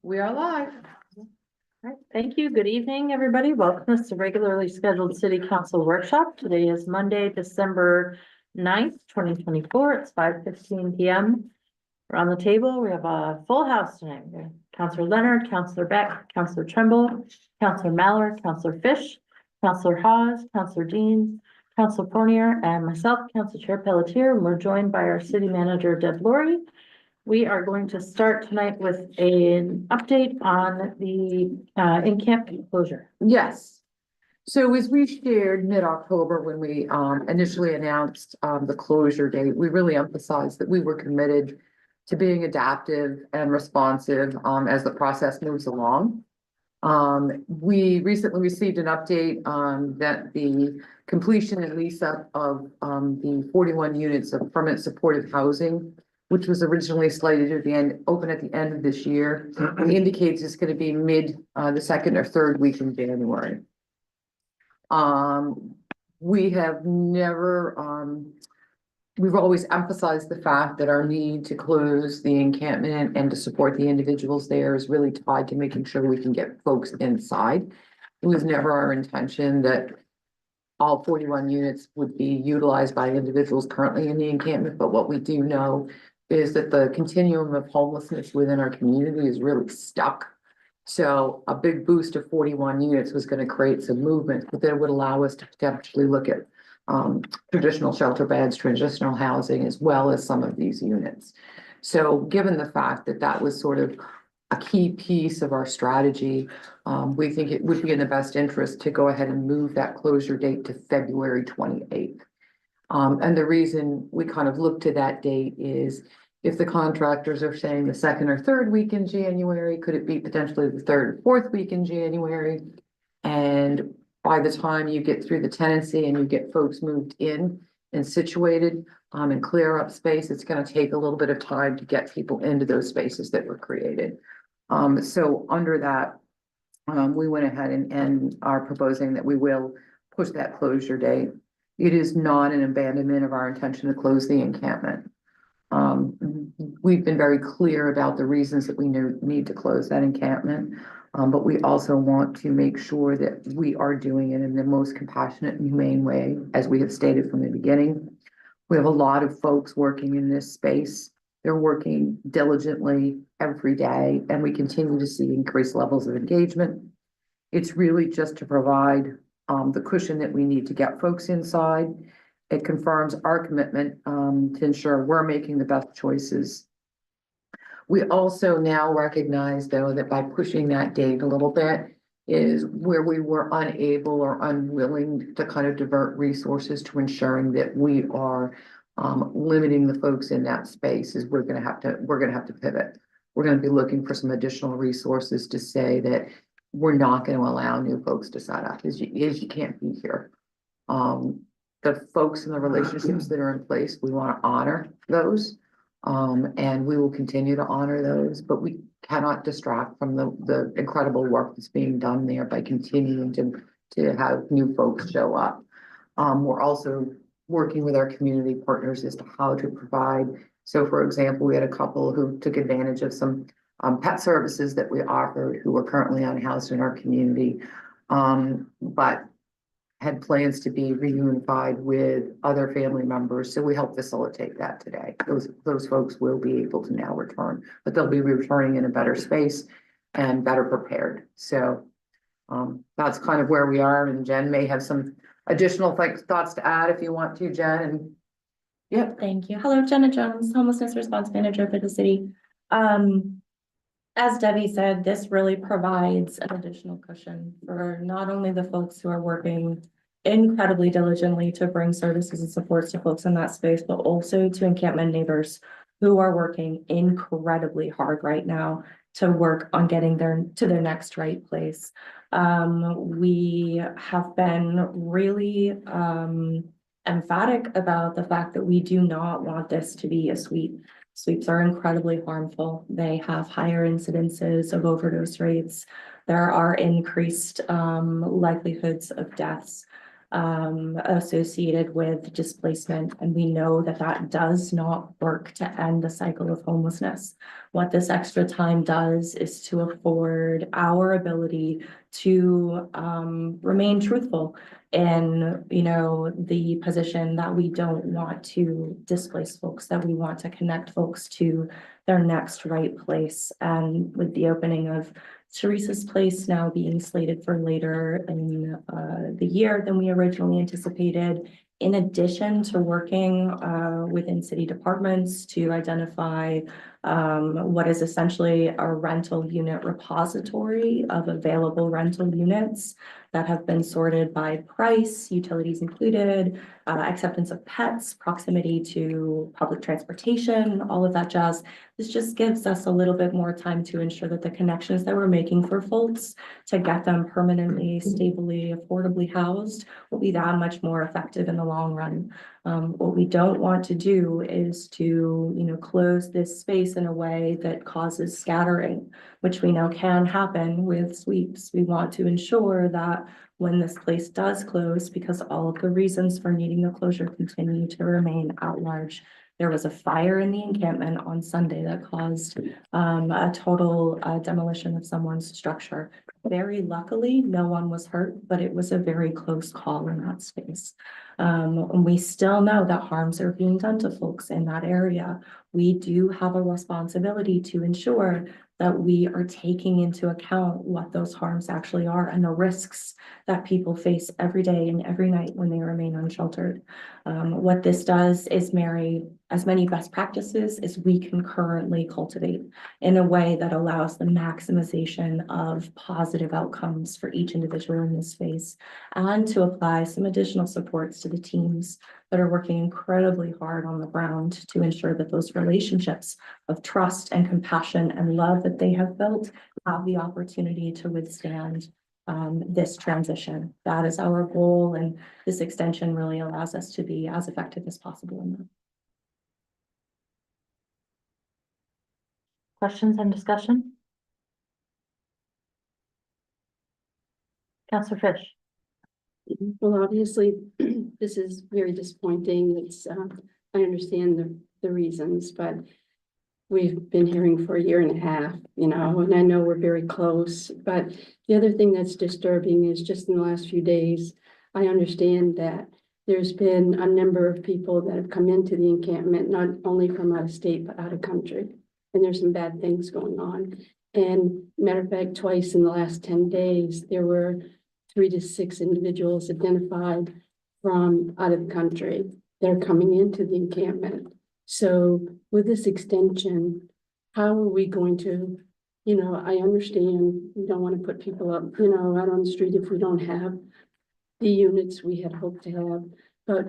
We are live. All right, thank you. Good evening, everybody. Welcome to the regularly scheduled city council workshop. Today is Monday, December 9th, 2024. It's 5:15 p.m. Around the table, we have a full house tonight. We have Councilor Leonard, Councilor Beck, Councilor Tremble, Councilor Mallard, Councilor Fish, Councilor Hawes, Councilor Dean, Councilor Fournier, and myself, Council Chair Pelletier. And we're joined by our city manager, Deb Laurie. We are going to start tonight with an update on the encampment closure. Yes. So as we shared mid-October, when we initially announced the closure date, we really emphasized that we were committed to being adaptive and responsive as the process moves along. We recently received an update that the completion and lease up of the 41 units of permanent supportive housing, which was originally slated at the end, open at the end of this year, indicates it's going to be mid the second or third week in January. We have never, we've always emphasized the fact that our need to close the encampment and to support the individuals there is really tied to making sure we can get folks inside. It was never our intention that all 41 units would be utilized by individuals currently in the encampment, but what we do know is that the continuum of homelessness within our community is really stuck. So a big boost of 41 units was going to create some movement, but that would allow us to potentially look at traditional shelter beds, transitional housing, as well as some of these units. So given the fact that that was sort of a key piece of our strategy, we think it would be in the best interest to go ahead and move that closure date to February 28th. And the reason we kind of look to that date is if the contractors are saying the second or third week in January, could it be potentially the third or fourth week in January? And by the time you get through the tenancy and you get folks moved in and situated and clear up space, it's going to take a little bit of time to get people into those spaces that were created. So under that, we went ahead and are proposing that we will push that closure date. It is not an abandonment of our intention to close the encampment. We've been very clear about the reasons that we need to close that encampment, but we also want to make sure that we are doing it in the most compassionate and humane way, as we have stated from the beginning. We have a lot of folks working in this space. They're working diligently every day, and we continue to see increased levels of engagement. It's really just to provide the cushion that we need to get folks inside. It confirms our commitment to ensure we're making the best choices. We also now recognize, though, that by pushing that date a little bit is where we were unable or unwilling to kind of divert resources to ensuring that we are limiting the folks in that space. Is we're going to have to pivot. We're going to be looking for some additional resources to say that we're not going to allow new folks to sign up as you can't be here. The folks and the relationships that are in place, we want to honor those. And we will continue to honor those, but we cannot distract from the incredible work that's being done there by continuing to have new folks show up. We're also working with our community partners as to how to provide. So for example, we had a couple who took advantage of some pet services that we offered who are currently unhoused in our community, but had plans to be reunified with other family members. So we help facilitate that today. Those folks will be able to now return, but they'll be returning in a better space and better prepared. So that's kind of where we are. And Jen may have some additional thoughts to add if you want to, Jen. And yeah. Thank you. Hello, Jenna Jones, Homelessness Response Manager for the city. As Debbie said, this really provides an additional cushion for not only the folks who are working incredibly diligently to bring services and supports to folks in that space, but also to encampment neighbors who are working incredibly hard right now to work on getting to their next right place. We have been really emphatic about the fact that we do not want this to be a sweep. Sweeps are incredibly harmful. They have higher incidences of overdose rates. There are increased likelihoods of deaths. associated with displacement. And we know that that does not work to end the cycle of homelessness. What this extra time does is to afford our ability to remain truthful in, the position that we don't want to displace folks, that we want to connect folks to their next right place. And with the opening of Teresa's place now being slated for later in the year than we originally anticipated, in addition to working within city departments to identify what is essentially a rental unit repository of available rental units that have been sorted by price, utilities included, acceptance of pets, proximity to public transportation, all of that jazz. This just gives us a little bit more time to ensure that the connections that we're making for folks to get them permanently, stably, affordably housed will be that much more effective in the long run. What we don't want to do is to, close this space in a way that causes scattering, which we know can happen with sweeps. We want to ensure that when this place does close, because all of the reasons for needing the closure continue to remain at large. There was a fire in the encampment on Sunday that caused a total demolition of someone's structure. Very luckily, no one was hurt, but it was a very close call in that space. And we still know that harms are being done to folks in that area. We do have a responsibility to ensure that we are taking into account what those harms actually are and the risks that people face every day and every night when they remain unsheltered. What this does is marry as many best practices as we can currently cultivate in a way that allows the maximization of positive outcomes for each individual in this space, and to apply some additional supports to the teams that are working incredibly hard on the ground to ensure that those relationships of trust and compassion and love that they have built have the opportunity to withstand this transition. That is our goal, and this extension really allows us to be as effective as possible in that. Questions and discussion? Councillor Fish. Well, obviously, this is very disappointing. I understand the reasons, but we've been hearing for a year and a half, and I know we're very close. But the other thing that's disturbing is just in the last few days, I understand that there's been a number of people that have come into the encampment, not only from out of state, but out of country. And there's some bad things going on. And matter of fact, twice in the last 10 days, there were 3 to 6 individuals identified from out of the country that are coming into the encampment. So with this extension, how are we going to, I understand we don't want to put people up, out on the street if we don't have the units we had hoped to have. But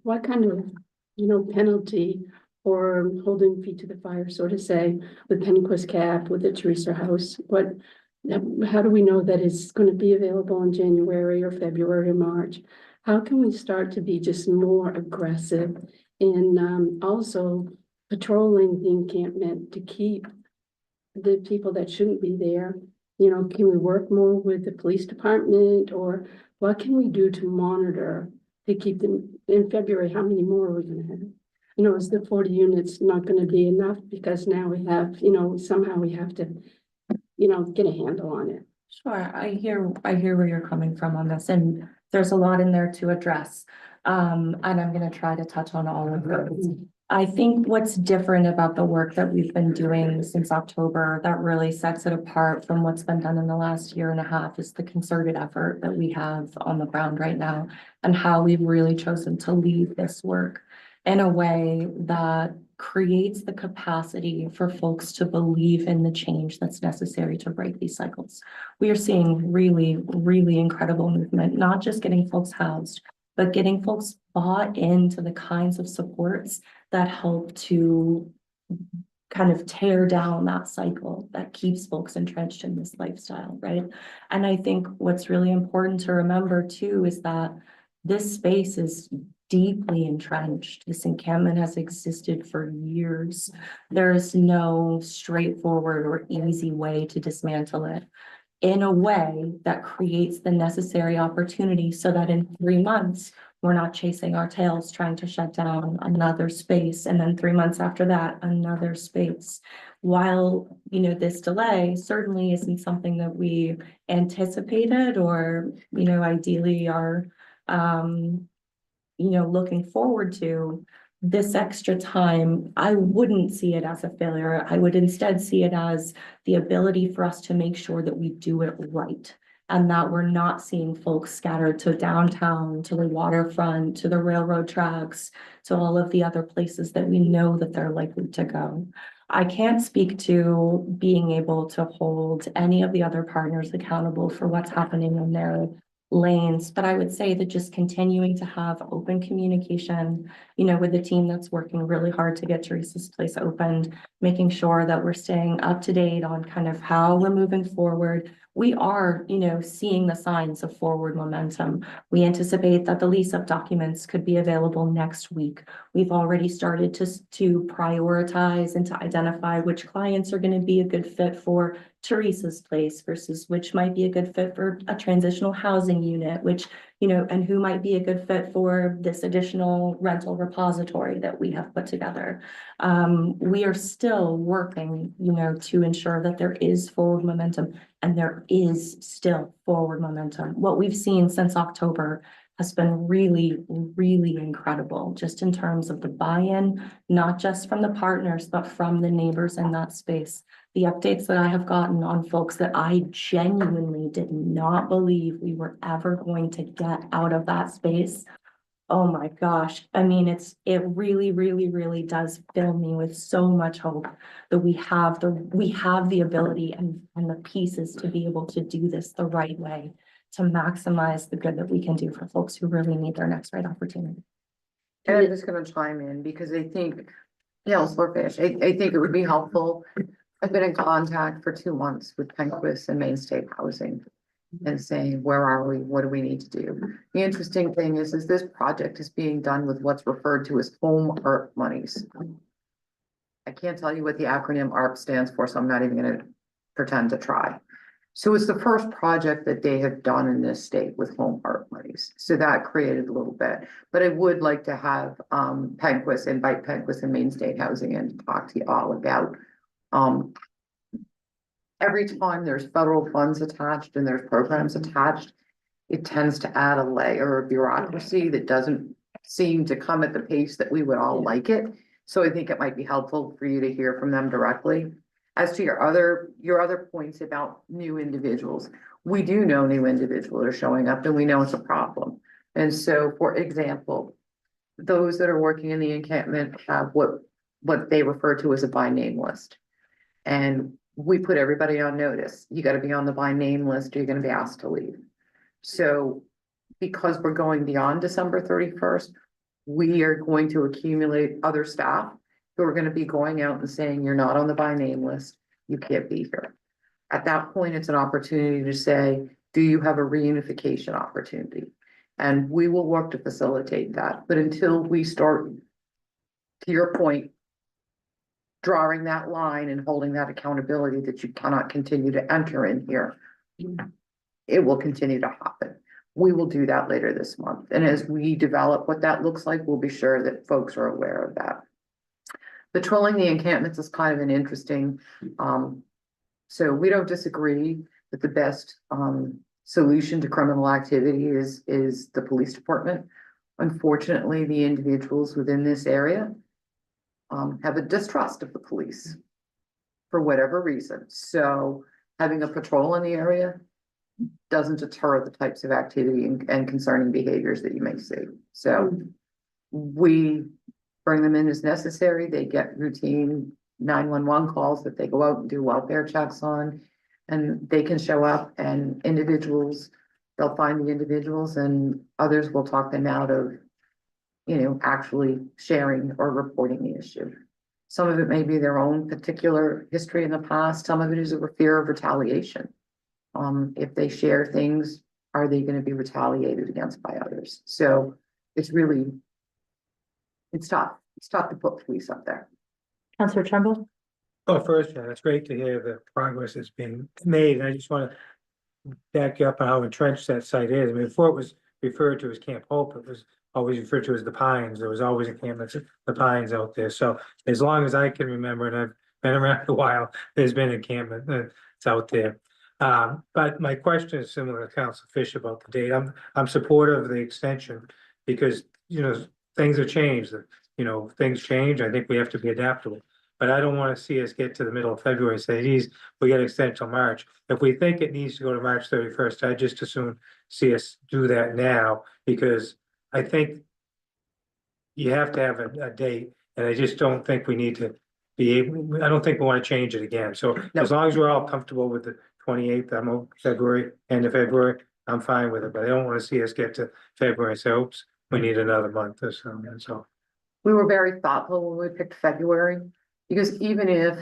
what kind of, penalty or holding feet to the fire, so to say, with Pennyquist Cap, with the Teresa House, how do we know that it's going to be available in January or February or March? How can we start to be just more aggressive in also patrolling the encampment to keep the people that shouldn't be there? Can we work more with the police department, or what can we do to monitor to keep them in February? How many more are we going to have? Is the 40 units not going to be enough? Because now we have, somehow we have to, get a handle on it. Sure, I hear where you're coming from on this, and there's a lot in there to address. And I'm going to try to touch on all of those. I think what's different about the work that we've been doing since October that really sets it apart from what's been done in the last year and a half is the concerted effort that we have on the ground right now, and how we've really chosen to lead this work in a way that creates the capacity for folks to believe in the change that's necessary to break these cycles. We are seeing really, really incredible movement, not just getting folks housed, but getting folks bought into the kinds of supports that help to kind of tear down that cycle that keeps folks entrenched in this lifestyle, right? And I think what's really important to remember too is that this space is deeply entrenched. This encampment has existed for years. There is no straightforward or easy way to dismantle it. in a way that creates the necessary opportunity so that in 3 months, we're not chasing our tails trying to shut down another space. And then 3 months after that, another space. While, this delay certainly isn't something that we anticipated or, ideally are, looking forward to, this extra time, I wouldn't see it as a failure. I would instead see it as the ability for us to make sure that we do it right. And that we're not seeing folks scattered to downtown, to the waterfront, to the railroad tracks, to all of the other places that we know that they're likely to go. I can't speak to being able to hold any of the other partners accountable for what's happening in their lanes, but I would say that just continuing to have open communication, with the team that's working really hard to get Teresa's place opened, making sure that we're staying up to date on kind of how we're moving forward. We are, seeing the signs of forward momentum. We anticipate that the lease-up documents could be available next week. We've already started to prioritize and to identify which clients are going to be a good fit for Teresa's place versus which might be a good fit for a transitional housing unit, which, and who might be a good fit for this additional rental repository that we have put together. We are still working, to ensure that there is forward momentum, and there is still forward momentum. What we've seen since October has been really, really incredible, just in terms of the buy-in, not just from the partners, but from the neighbors in that space. The updates that I have gotten on folks that I genuinely did not believe we were ever going to get out of that space. Oh my gosh. I mean, it really, really, really does fill me with so much hope that we have the ability and the pieces to be able to do this the right way, to maximize the good that we can do for folks who really need their next right opportunity. And I'm just gonna chime in because I think, Swordfish, I think it would be helpful. I've been in contact for 2 months with Penquist and Main State Housing and saying, where are we? What do we need to do? The interesting thing is this project is being done with what's referred to as home ARP monies. I can't tell you what the acronym ARP stands for, so I'm not even gonna pretend to try. So it's the first project that they have done in this state with home ARP monies. So that created a little bit, but I would like to have Penquist, invite Penquist and Main State Housing in to talk to you all about every time there's federal funds attached and there's programs attached, it tends to add a layer of bureaucracy that doesn't seem to come at the pace that we would all like it. So I think it might be helpful for you to hear from them directly. As to your other points about new individuals, we do know new individuals are showing up and we know it's a problem. And so, for example, those that are working in the encampment have what they refer to as a by name list. And we put everybody on notice. You gotta be on the by name list or you're gonna be asked to leave. So because we're going beyond December 31st, we are going to accumulate other staff who are gonna be going out and saying, you're not on the by name list, you can't be here. At that point, it's an opportunity to say, do you have a reunification opportunity? And we will work to facilitate that. But until we start, to your point, drawing that line and holding that accountability that you cannot continue to enter in here, it will continue to happen. We will do that later this month. And as we develop what that looks like, we'll be sure that folks are aware of that. Patrolling the encampments is kind of an interesting, so we don't disagree that the best solution to criminal activity is the police department. Unfortunately, the individuals within this area have a distrust of the police for whatever reason. So having a patrol in the area doesn't deter the types of activity and concerning behaviors that you may see. So we bring them in as necessary. They get routine 911 calls that they go out and do welfare checks on, and they can show up and individuals, they'll find the individuals and others will talk them out of actually sharing or reporting the issue. Some of it may be their own particular history in the past. Some of it is a fear of retaliation. If they share things, are they going to be retaliated against by others? So it's tough. It's tough to put police up there. Councilor Trumbull? Well, first, it's great to hear the progress that's been made. And I just want to back you up on how entrenched that site is. I mean, before it was referred to as Camp Hope, it was always referred to as the Pines. There was always encampments, the Pines out there. So as long as I can remember, and I've been around a while, there's been encampment that's out there. But my question is similar to Council Fish about the date. I'm supportive of the extension because, you know, things have changed. You know, things change. I think we have to be adaptable. But I don't want to see us get to the middle of February and say, geez, we got to extend till March. If we think it needs to go to March 31st, I just as soon see us do that now, because I think you have to have a date, and I just don't think we need to be able, I don't think we want to change it again. So as long as we're all comfortable with the 28th, February, end of February, I'm fine with it, but I don't want to see us get to February and say, oops, we need another month or so, and so. We were very thoughtful when we picked February, because even if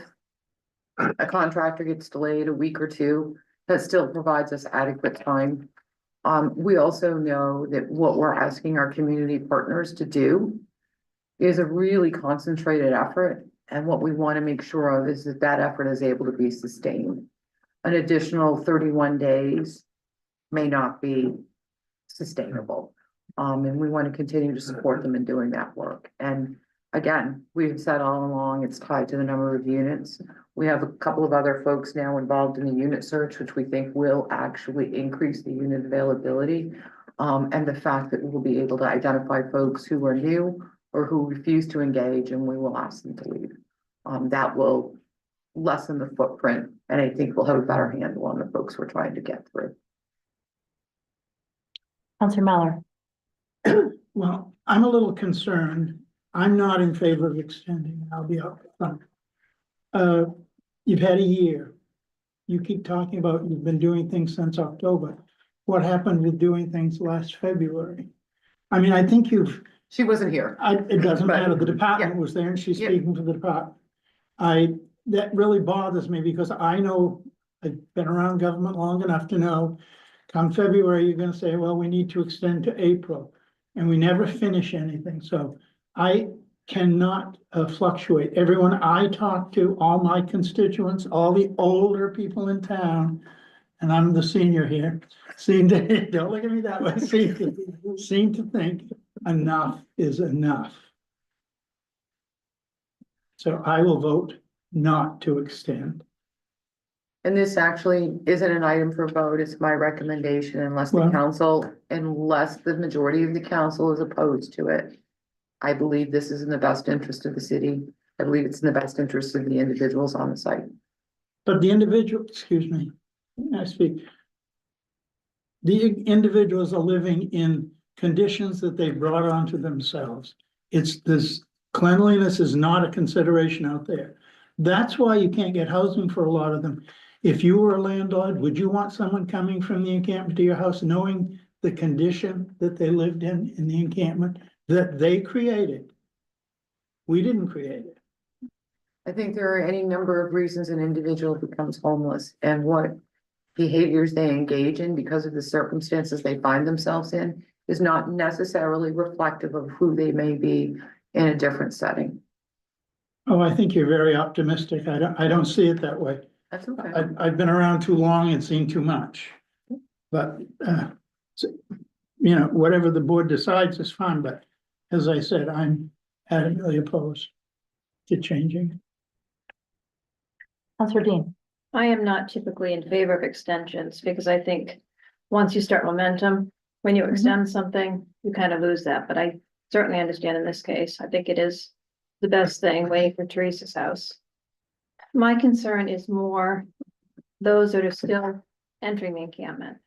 a contractor gets delayed a week or two, that still provides us adequate time. We also know that what we're asking our community partners to do is a really concentrated effort. And what we want to make sure of is that that effort is able to be sustained. An additional 31 days may not be sustainable. And we want to continue to support them in doing that work. And again, we've said all along, it's tied to the number of units. We have a couple of other folks now involved in the unit search, which we think will actually increase the unit availability. And the fact that we'll be able to identify folks who are new or who refuse to engage, and we will ask them to leave. That will lessen the footprint, and I think we'll have a better handle on the folks we're trying to get through. Counselor Mellor. Well, I'm a little concerned. I'm not in favor of extending. I'll be upfront. You've had a year. You keep talking about you've been doing things since October. What happened with doing things last February? I mean, I think She wasn't here. it doesn't But- matter. The department was there and she's Yeah. speaking for the department. That really bothers me because I know, I've been around government long enough to know, come February, you're gonna say, well, we need to extend to April. And we never finish anything. So I cannot fluctuate. Everyone I talk to, all my constituents, all the older people in town, and I'm the senior here, seem to, don't look at me that way, seem to think enough is enough. So I will vote not to extend. And this actually isn't an item for vote, it's my recommendation unless the Well- unless the majority of the council is opposed to it. I believe this is in the best interest of the city. I believe it's in the best interest of the individuals on the site. But the individual, excuse me, I speak. The individuals are living in conditions that they brought onto themselves. It's this cleanliness is not a consideration out there. That's why you can't get housing for a lot of them. If you were a landlord, would you want someone coming from the encampment to your house, knowing the condition that they lived in the encampment that they created? We didn't create it. I think there are any number of reasons an individual becomes homeless and what behaviors they engage in because of the circumstances they find themselves in is not necessarily reflective of who they may be in a different setting. Oh, I think you're very optimistic. I don't see it that way. That's okay. I've been around too long and seen too much. But, you know, whatever the board decides is fine, but as I said, I'm adamantly opposed to changing. Counselor Dean. I am not typically in favor of extensions because I think once you start momentum, when you extend something, you kind of lose that. But I certainly understand in this case, I think it is the best thing waiting for Teresa's house. My concern is more those that are still entering the encampment.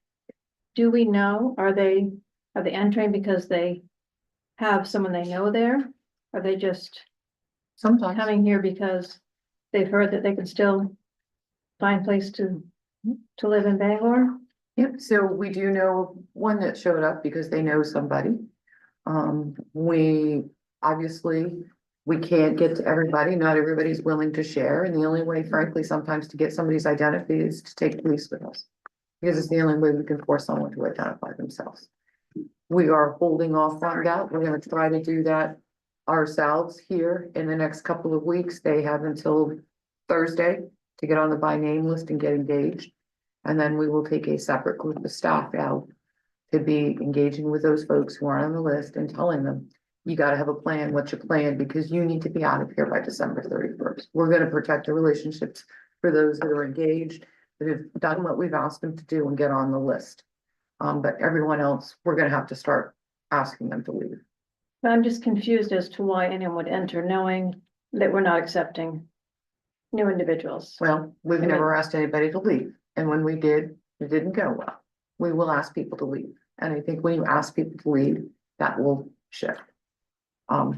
Do we know, are they entering because they have someone they know there? Are they just Sometimes. coming here because they've heard that they can still find a place to live in Bangor? Yep, so we do know one that showed up because they know somebody. We obviously, we can't get to everybody, not everybody's willing to share, and the only way frankly sometimes to get somebody's identity is to take police with us. Because it's the only way we can force someone to identify themselves. We are holding off on that, we're gonna try to do that ourselves here in the next couple of weeks. They have until Thursday to get on the by name list and get engaged. And then we will take a separate group of staff out to be engaging with those folks who aren't on the list and telling them, you gotta have a plan, what's your plan, because you need to be out of here by December 31st. We're gonna protect the relationships for those that are engaged, that have done what we've asked them to do and get on the list. But everyone else, we're gonna have to start asking them to leave. But I'm just confused as to why anyone would enter knowing that we're not accepting new individuals. Well, we've I mean- never asked anybody to leave, and when we did, it didn't go well. We will ask people to leave, and I think when you ask people to leave, that will shift.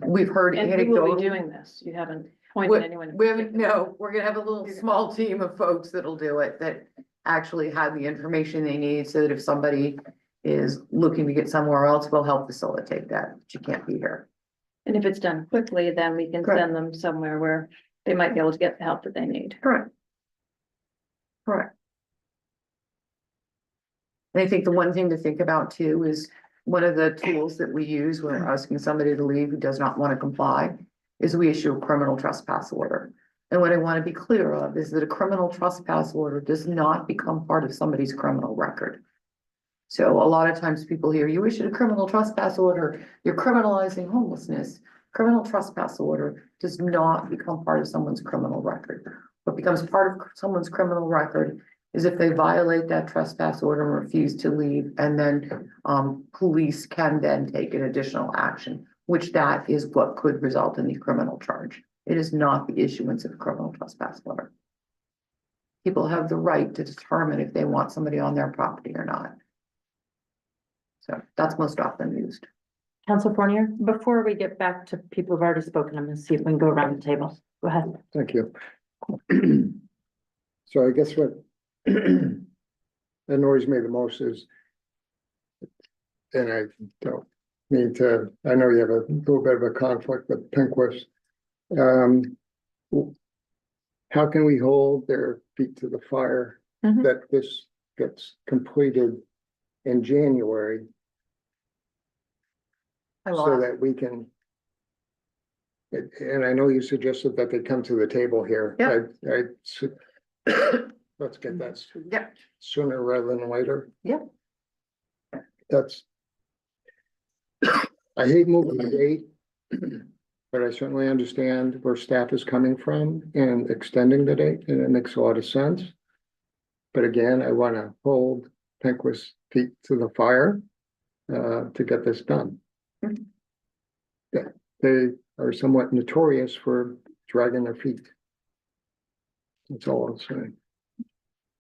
We've heard And who will be anecdotal. doing this? You haven't pointed anyone. in We haven't, particular. no, we're gonna have a little small team of folks that'll do it, that actually have the information they need, so that if somebody is looking to get somewhere else, we'll help facilitate that, but you can't be here. And if it's done quickly, then we can Correct. send them somewhere where they might be able to get the help that they need. Correct. Correct. And I think the one thing to think about too is one of the tools that we use when we're asking somebody to leave who does not want to comply is we issue a criminal trespass order. And what I want to be clear of is that a criminal trespass order does not become part of somebody's criminal record. So a lot of times people hear, you issued a criminal trespass order, you're criminalizing homelessness. Criminal trespass order does not become part of someone's criminal record. What becomes part of someone's criminal record is if they violate that trespass order and refuse to leave, and then police can then take an additional action, which that is what could result in the criminal charge. It is not the issuance of a criminal trespass order. People have the right to determine if they want somebody on their property or not. So that's most often used. Council Fournier, before we get back to people who've already spoken, I'm gonna see if we can go around the table. Go ahead. Thank you. So I guess what annoys me the most is, and I don't mean to, I know you have a little bit of a conflict with Pinquist. How can we hold their feet to the fire Mhm. that this gets completed in January I so lost. that we can? And I know you suggested that they come to the table here. Yeah. Let's get that Yep. sooner rather than later. Yep. That's. I hate moving the date. But I certainly understand where staff is coming from and extending the date, and it makes a lot of sense. But again, I wanna hold Pinquist's feet to the fire to get this done. Mhm. Yeah, they are somewhat notorious for dragging their feet. That's all I'm saying.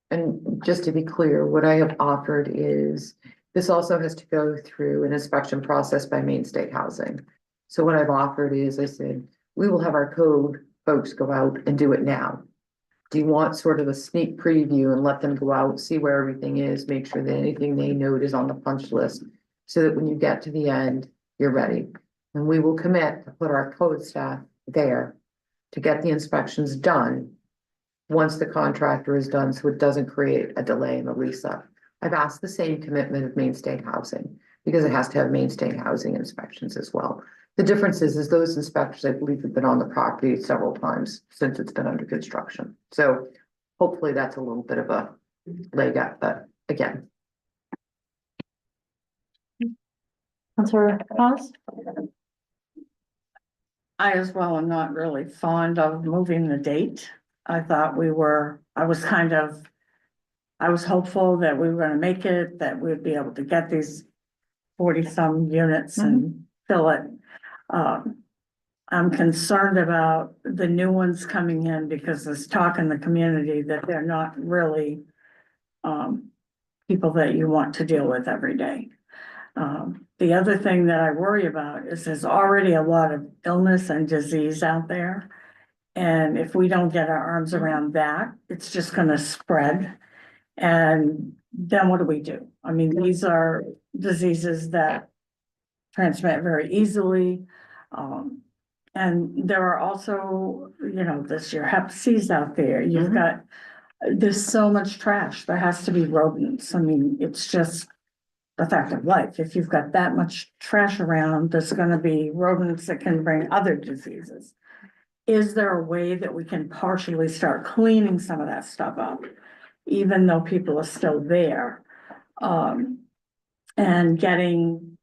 And just to be clear, what I have offered is, this also has to go through an inspection process by Maine State Housing. So what I've offered is, I said, we will have our code folks go out and do it now. Do you want sort of a sneak preview and let them go out, see where everything is, make sure that anything they note is on the punch list, so that when you get to the end, you're ready. And we will commit to put our code staff there to get the inspections done once the contractor is done, so it doesn't create a delay in the lease up. I've asked the same commitment of Maine State Housing, because it has to have Maine State Housing inspections as well. The difference is those inspectors, I believe, have been on the property several times since it's been under construction. So hopefully that's a little bit of a leg up, but again, Councilor Thomas? I as well am not really fond of moving the date. I thought I was hopeful that we were gonna make it, that we'd be able to get these 40-some units and fill it. I'm concerned about the new ones coming in because there's talk in the community that they're not really people that you want to deal with every day. The other thing that I worry about is there's already a lot of illness and disease out there. And if we don't get our arms around that, it's just gonna spread. And then what do we do? I mean, these are diseases that transmit very easily. And there are also, there's your Hep C's out there. You've got, there's so much trash. There has to be rodents. I mean, it's just the fact of life. If you've got that much trash around, there's gonna be rodents that can bring other diseases. Is there a way that we can partially start cleaning some of that stuff up? even though people are still there. And getting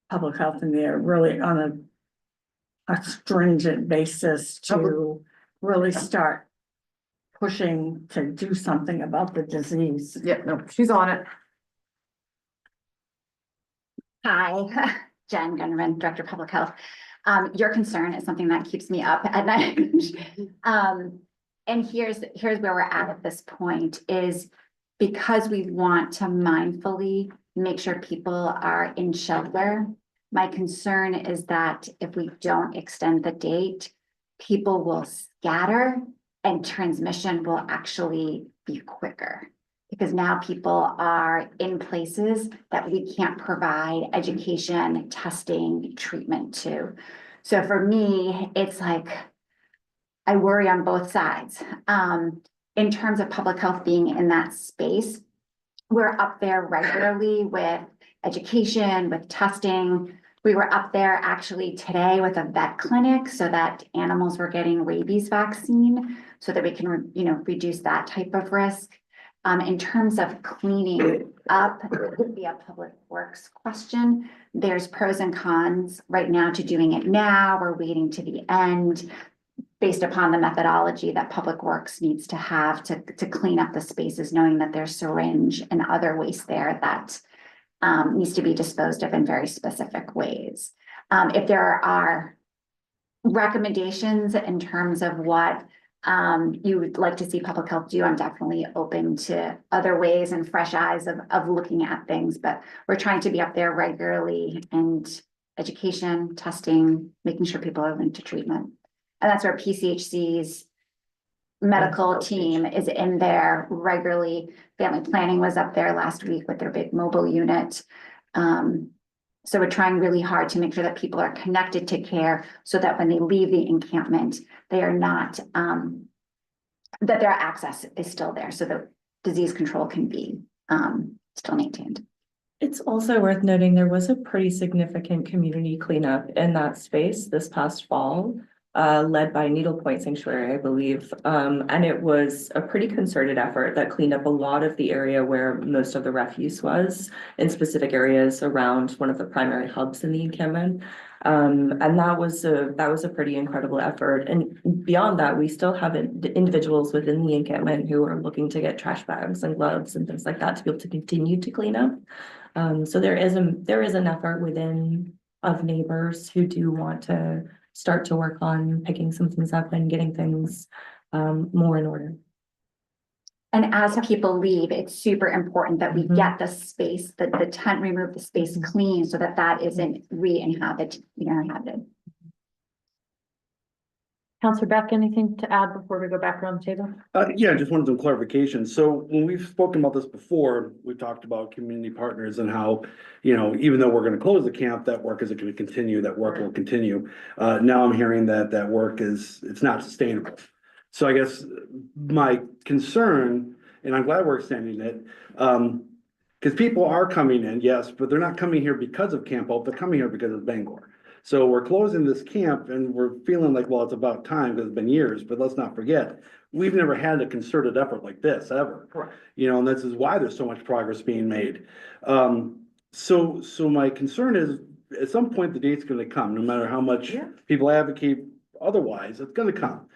public health in there really on a stringent basis to really start pushing to do something about the disease. Yeah, no, she's on it. Hi, Jen Gunderman, Director of Public Health. Your concern is something that keeps me up at night. And here's where we're at this point is because we want to mindfully make sure people are in shelter. My concern is that if we don't extend the date, people will scatter and transmission will actually be quicker. Because now people are in places that we can't provide education, testing, treatment to. So for me, it's like, I worry on both sides. In terms of public health being in that space, we're up there regularly with education, with testing. We were up there actually today with a vet clinic so that animals were getting rabies vaccine so that we can, reduce that type of risk. In terms of cleaning up, it would be a public works question. There's pros and cons right now to doing it now or waiting to the end based upon the methodology that public works needs to have to clean up the spaces, knowing that there's syringe and other waste there that needs to be disposed of in very specific ways. If there are recommendations in terms of what you would like to see public health do, I'm definitely open to other ways and fresh eyes of looking at things, but we're trying to be up there regularly and education, testing, making sure people are linked to treatment. And that's where PCHC's medical team is in there regularly. Family planning was up there last week with their big mobile unit. So we're trying really hard to make sure that people are connected to care so that when they leave the encampment, they are not, that their access is still there so that disease control can be still maintained. It's also worth noting there was a pretty significant community cleanup in that space this past fall, led by Needle Point Sanctuary, I believe. And it was a pretty concerted effort that cleaned up a lot of the area where most of the refuse was in specific areas around one of the primary hubs in the encampment. And that was a pretty incredible effort. And beyond that, we still have individuals within the encampment who are looking to get trash bags and gloves and things like that to be able to continue to clean up. So there is an effort within of neighbors who do want to start to work on picking some things up and getting things more in order. And as people leave, it's super important that we get the space, that the tent, remove the space clean so that that isn't inhabited. Counselor Beck, anything to add before we go back around the table? Yeah, just wanted some clarification. So when we've spoken about this before, we've talked about community partners and how, even though we're going to close the camp, that work isn't going to continue, that work will continue. Now I'm hearing that work it's not sustainable. So I guess my concern, and I'm glad we're extending it, because people are coming in, yes, but they're not coming here because of Camp Hope, they're coming here because of Bangor. So we're closing this camp and we're feeling like, well, it's about time because it's been years, but let's not forget, we've never had a concerted effort like this ever. Correct. And this is why there's so much progress being made. So my concern is at some point the date's gonna come, no matter how much people advocate otherwise, it's gonna come.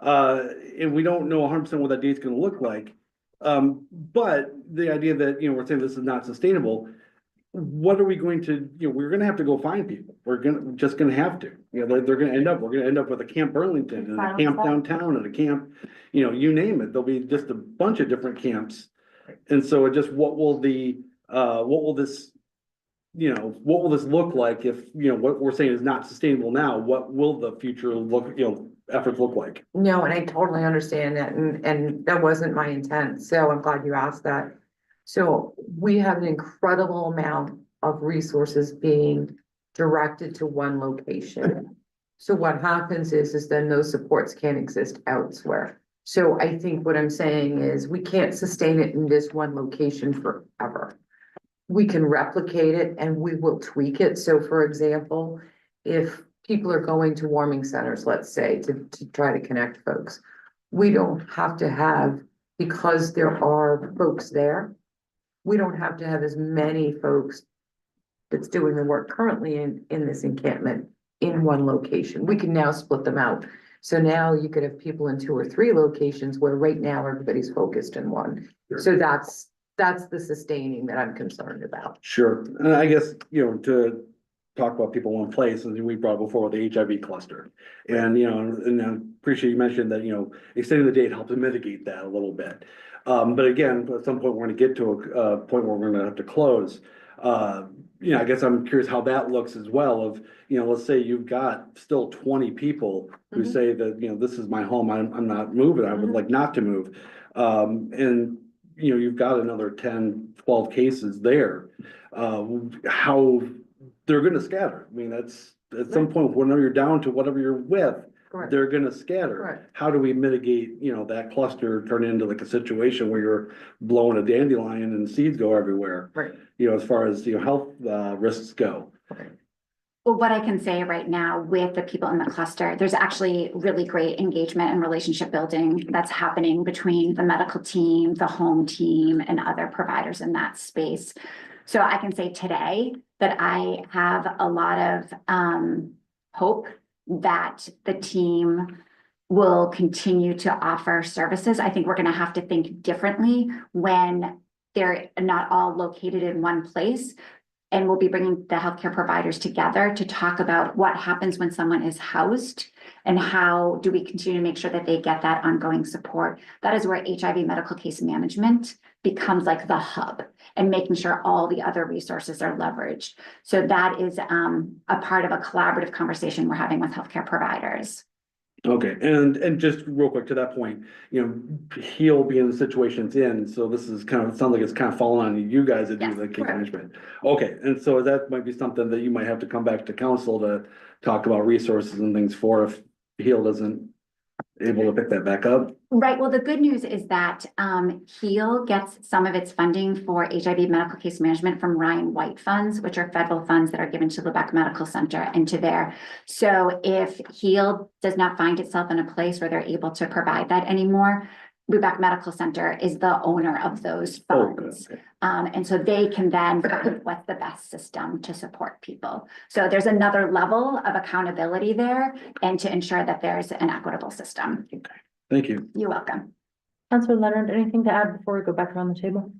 And we don't know 100% what that date's gonna look like. But the idea that, we're saying this is not sustainable, what are we going to, we're gonna have to go find people. We're just gonna have to, we're gonna end up with a Camp Burlington and a camp downtown and a camp, you name it. There'll be just a bunch of different camps. And so it just, what will this look like if, what we're saying is not sustainable now, what will the future look, efforts look like? No, and I totally understand that, and that wasn't my intent, so I'm glad you asked that. So we have an incredible amount of resources being directed to one location. So what happens is then those supports can't exist elsewhere. So I think what I'm saying is we can't sustain it in this one location forever. We can replicate it and we will tweak it. So for example, if people are going to warming centers, let's say, to try to connect folks, we don't have to have because there are folks there, we don't have to have as many folks that's doing the work currently in this encampment in one location. We can now split them out. So now you could have people in 2 or 3 locations where right now everybody's focused in one. So that's the sustaining that I'm concerned about. Sure, and I guess, you know, to talk about people in one place, and we brought before with the HIV cluster. And, you know, and I appreciate you mentioned that, you know, extending the date helps to mitigate that a little bit. But again, at some point, we're gonna get to a point where we're gonna have to close. You know, I guess I'm curious how that looks as well of, you know, let's say you've got still 20 people who Mhm. say that, you know, this is my home, I'm not moving, I would Mhm. like not to move. And, you know, you've got another 10, 12 cases there. How they're gonna scatter. I mean, that's, at some point, whenever you're down to whatever you're with, Correct. they're gonna scatter. Correct. How do we mitigate, you know, that cluster turn into like a situation where you're blowing a dandelion and seeds go everywhere? Right. You know, as far as, you know, health, risks go. Well, what I can say right now with the people in the cluster, there's actually really great engagement and relationship building that's happening between the medical team, the home team, and other providers in that space. So I can say today that I have a lot of hope that the team will continue to offer services. I think we're going to have to think differently when they're not all located in one place. And we'll be bringing the healthcare providers together to talk about what happens when someone is housed and how do we continue to make sure that they get that ongoing support. That is where HIV medical case management becomes like the hub and making sure all the other resources are leveraged. So that is a part of a collaborative conversation we're having with healthcare providers. Okay, and just real quick to that point, you know, he'll be in the situation it's in, so this is kind of, it sounds like it's kind of falling on you guys to do Yes, the case correct. management. Okay, and so that might be something that you might have to come back to council to talk about resources and things for if Heal doesn't able to pick that back up. Right. Well, the good news is that HEAL gets some of its funding for HIV medical case management from Ryan White funds, which are federal funds that are given to Lubec Medical Center and to there. So if HEAL does not find itself in a place where they're able to provide that anymore, Lubec Medical Center is the owner of those funds. Okay. And so they can then find what's the best system to support people. So there's another level of accountability there and to ensure that there's an equitable system. Thank you. You're welcome. Councilor Leonard, anything to add before we go back around the table?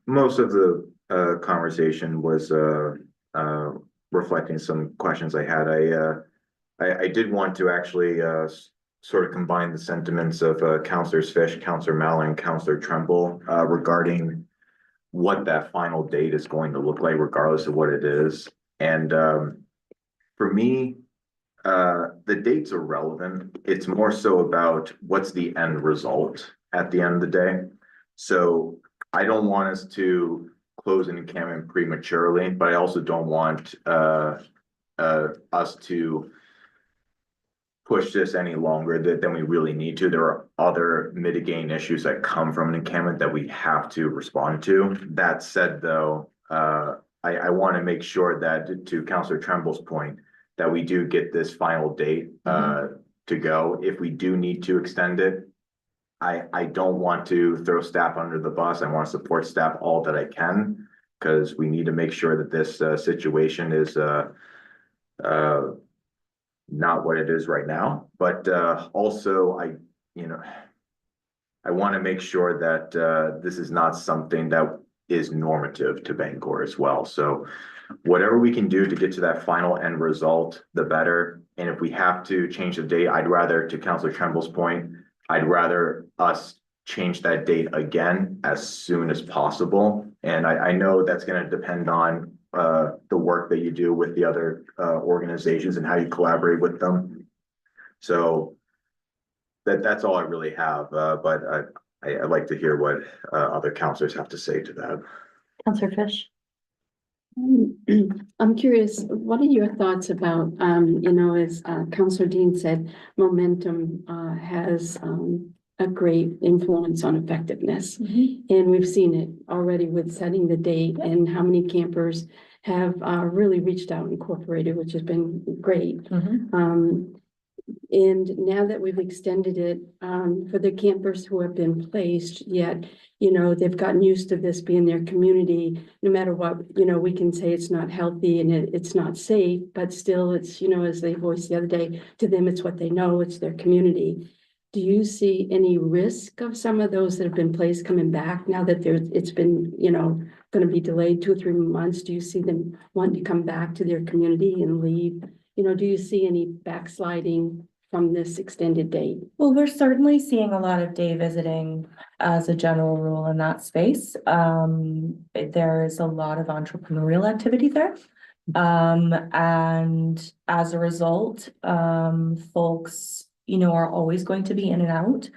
Most of the conversation was reflecting some questions I had. I did want to actually sort of combine the sentiments of Councilors Fish, Councilor Mallon, Councilor Tremble regarding what that final date is going to look like, regardless of what it is. And for me, the dates are relevant. It's more so about what's the end result at the end of the day. So I don't want us to close an encampment prematurely, but I also don't want us to push this any longer than we really need to. There are other mitigating issues that come from an encampment that we have to respond to. That said, though, I want to make sure that, to Councilor Tremble's point, that we do get this final date to go. If we do need to extend it, I don't want to throw staff under the bus. I want to support staff all that I can, because we need to make sure that this situation is not what it is right now. But also, I want to make sure that this is not something that is normative to Bangor as well. So whatever we can do to get to that final end result, the better. And if we have to change the date, I'd rather, to Councilor Tremble's point, I'd rather us change that date again as soon as possible. And I know that's going to depend on the work that you do with the other organizations and how you collaborate with them. So that's all I really have. But I'd like to hear what other councilors have to say to that. Councilor Fish? I'm curious, what are your thoughts about, as Councilor Dean said, momentum has a great influence on effectiveness. And we've seen it already with setting the date and how many campers have really reached out and incorporated, which has been great. And now that we've extended it, for the campers who have been placed, yet, you know, they've gotten used to this being their community. No matter what, you know, we can say it's not healthy and it's not safe, but still it's, you know, as they voiced the other day, to them, it's what they know, it's their community. Do you see any risk of some of those that have been placed coming back now that it's been, you know, gonna be delayed 2 or 3 months? Do you see them wanting to come back to their community and leave? You know, do you see any backsliding from this extended date? Well, we're certainly seeing a lot of day visiting as a general rule in that space. There is a lot of entrepreneurial activity there. And as a result, folks, you know, are always going to be in and out.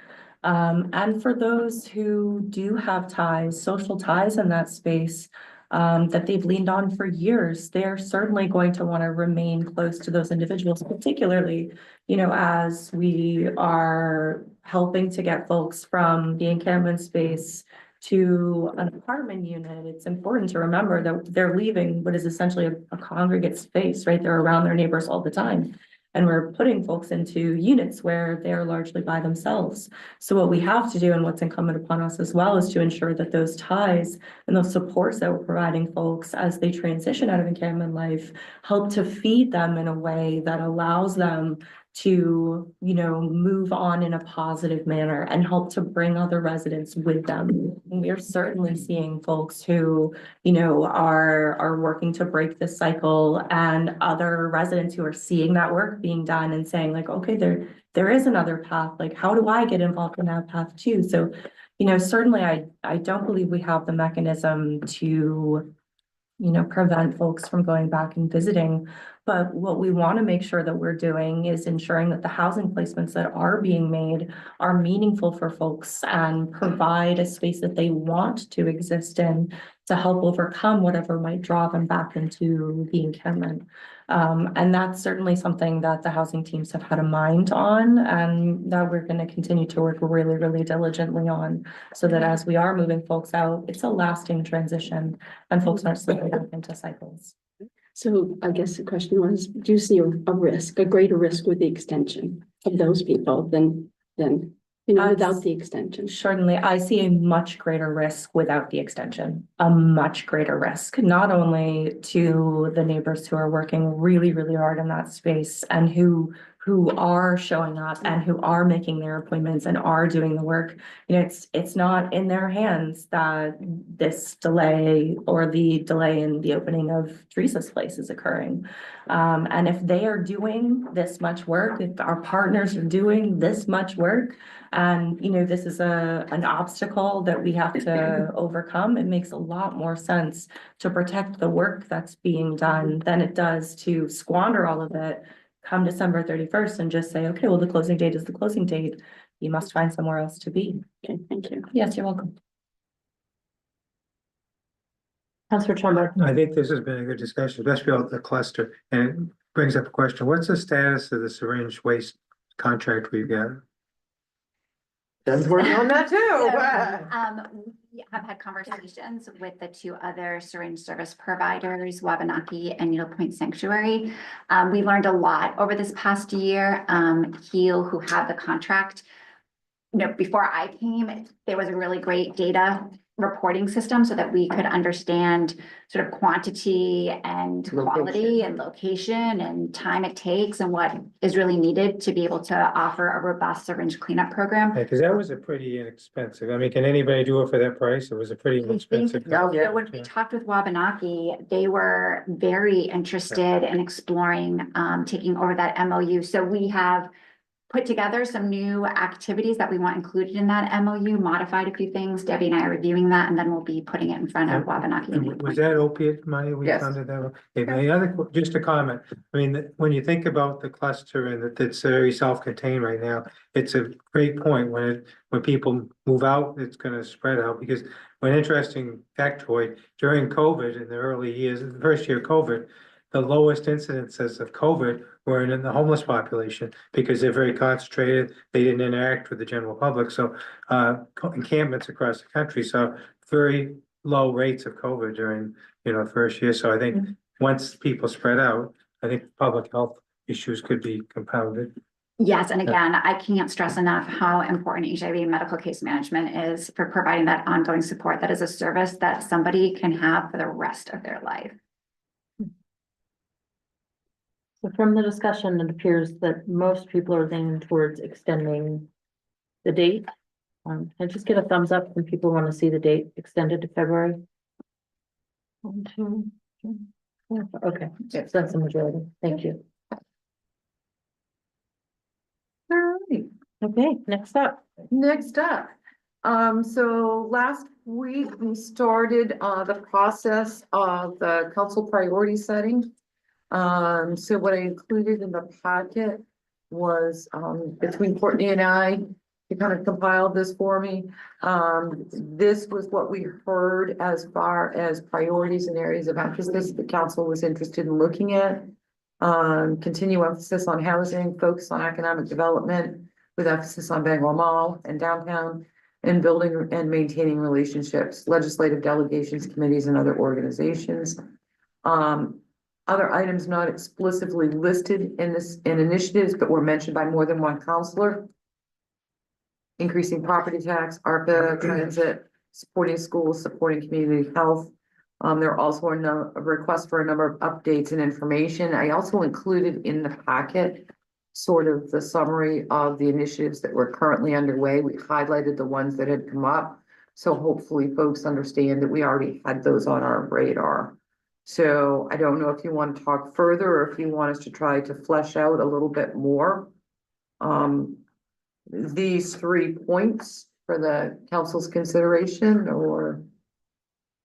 And for those who do have ties, social ties in that space, that they've leaned on for years, they're certainly going to want to remain close to those individuals, particularly, you know, as we are helping to get folks from the encampment space to an apartment unit. It's important to remember that they're leaving what is essentially a congregate space, right? They're around their neighbors all the time. And we're putting folks into units where they're largely by themselves. So what we have to do and what's incumbent upon us as well is to ensure that those ties and those supports that we're providing folks as they transition out of encampment life help to feed them in a way that allows them to, you know, move on in a positive manner and help to bring other residents with them. And we are certainly seeing folks who, you know, are working to break this cycle, and other residents who are seeing that work being done and saying like, okay, there is another path. Like, how do I get involved in that path too? So, you know, certainly I don't believe we have the mechanism to, you know, prevent folks from going back and visiting. But what we want to make sure that we're doing is ensuring that the housing placements that are being made are meaningful for folks and provide a space that they want to exist in to help overcome whatever might draw them back into the encampment. And that's certainly something that the housing teams have had a mind on, and that we're going to continue to work really, really diligently on, so that as we are moving folks out, it's a lasting transition and folks aren't slipping back into cycles. So I guess the question was, do you see a risk, a greater risk with the extension of those people than, you know, without the extension? Certainly, I see a much greater risk without the extension, a much greater risk, not only to the neighbors who are working really, really hard in that space and who are showing up and who are making their appointments and are doing the work. You know, it's not in their hands that this delay or the delay in the opening of Teresa's place is occurring. And if they are doing this much work, if our partners are doing this much work, and, you know, this is an obstacle that we have to overcome, it makes a lot more sense to protect the work that's being done than it does to squander all of it come December 31st and just say, okay, well, the closing date is the closing date. You must find somewhere else to be. Okay, thank you. Yes, you're welcome. Councilor Trumbo. I think this has been a good discussion, especially about the cluster, and it brings up a question. What's the status of the syringe waste contract we've got? Ben's working on that too. We have had conversations with the 2 other syringe service providers, Wabanaki and Needle Point Sanctuary. We learned a lot over this past year. Heal, who had the contract, you know, before I came, there was a really great data reporting system so that we could understand sort of quantity and quality and location and time it takes and what is really needed to be able to offer a robust syringe cleanup program. Yeah, because that was a pretty inexpensive. I mean, can anybody do it for that price? It was a pretty inexpensive. So when we talked with Wabanaki, they were very interested in exploring taking over that MOU. So we have put together some new activities that we want included in that MOU, modified a few things. Debbie and I are reviewing that, and then we'll be putting it in front of Wabanaki. Was that opiate money we Yes. funded that? Okay, the other, just a comment. I mean, when you think about the cluster and that it's very self-contained right now, it's a great point when people move out, it's gonna spread out, because one interesting factoid, during COVID in the early years, the first year of COVID, the lowest incidences of COVID were in the homeless population because they're very concentrated. They didn't interact with the general public. So encampments across the country saw very low rates of COVID during, you know, first year. So I think once people spread out, I think public health issues could be compounded. Yes, and again, I can't stress enough how important HIV medical case management is for providing that ongoing support. That is a service that somebody can have for the rest of their life. So from the discussion, it appears that most people are leaning towards extending the date. Can I just get a thumbs up when people want to see the date extended to February? 1, 2, 3, 4, 5. Okay, yes, that's the majority. Thank you. All right. Okay, next up. Next up, so last week we started, the process of the council priority setting. So what I included in the packet was, between Courtney and I, he kind of compiled this for me. This was what we heard as far as priorities and areas of emphasis the council was interested in looking at. Continue emphasis on housing, focus on economic development with emphasis on Bangor Mall and downtown, and building and maintaining relationships, legislative delegations, committees, and other organizations. Other items not explicitly listed in initiatives, but were mentioned by more than one counselor. Increasing property tax, ARPA, transit, supporting schools, supporting community health. There are also a request for a number of updates and information. I also included in the packet sort of the summary of the initiatives that were currently underway. We highlighted the ones that had come up. So hopefully folks understand that we already had those on our radar. So I don't know if you want to talk further or if you want us to try to flesh out a little bit more. These 3 points for the council's consideration, or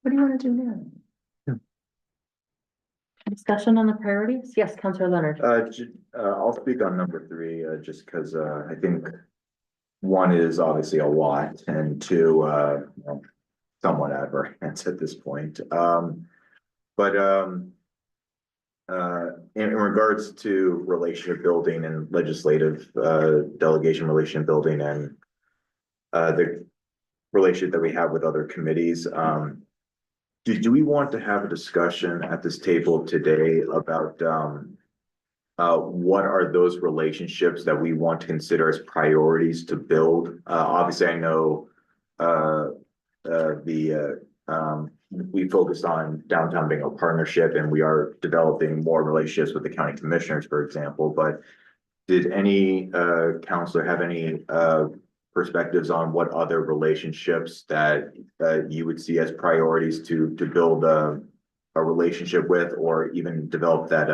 what do you want to do now? Discussion on the priorities? Yes, Councilor Leonard. I'll speak on number 3, just because I think 1 is obviously a lot, and 2, you know, somewhat adverse at this point. In regards to relationship building and legislative delegation relationship building and the relationship that we have with other committees, do we want to have a discussion at this table today about what are those relationships that we want to consider as priorities to build? Obviously, I know we focused on downtown being a partnership, and we are developing more relationships with the county commissioners, for example. But did any counselor have any perspectives on what other relationships that you would see as priorities to build a relationship with, or even develop that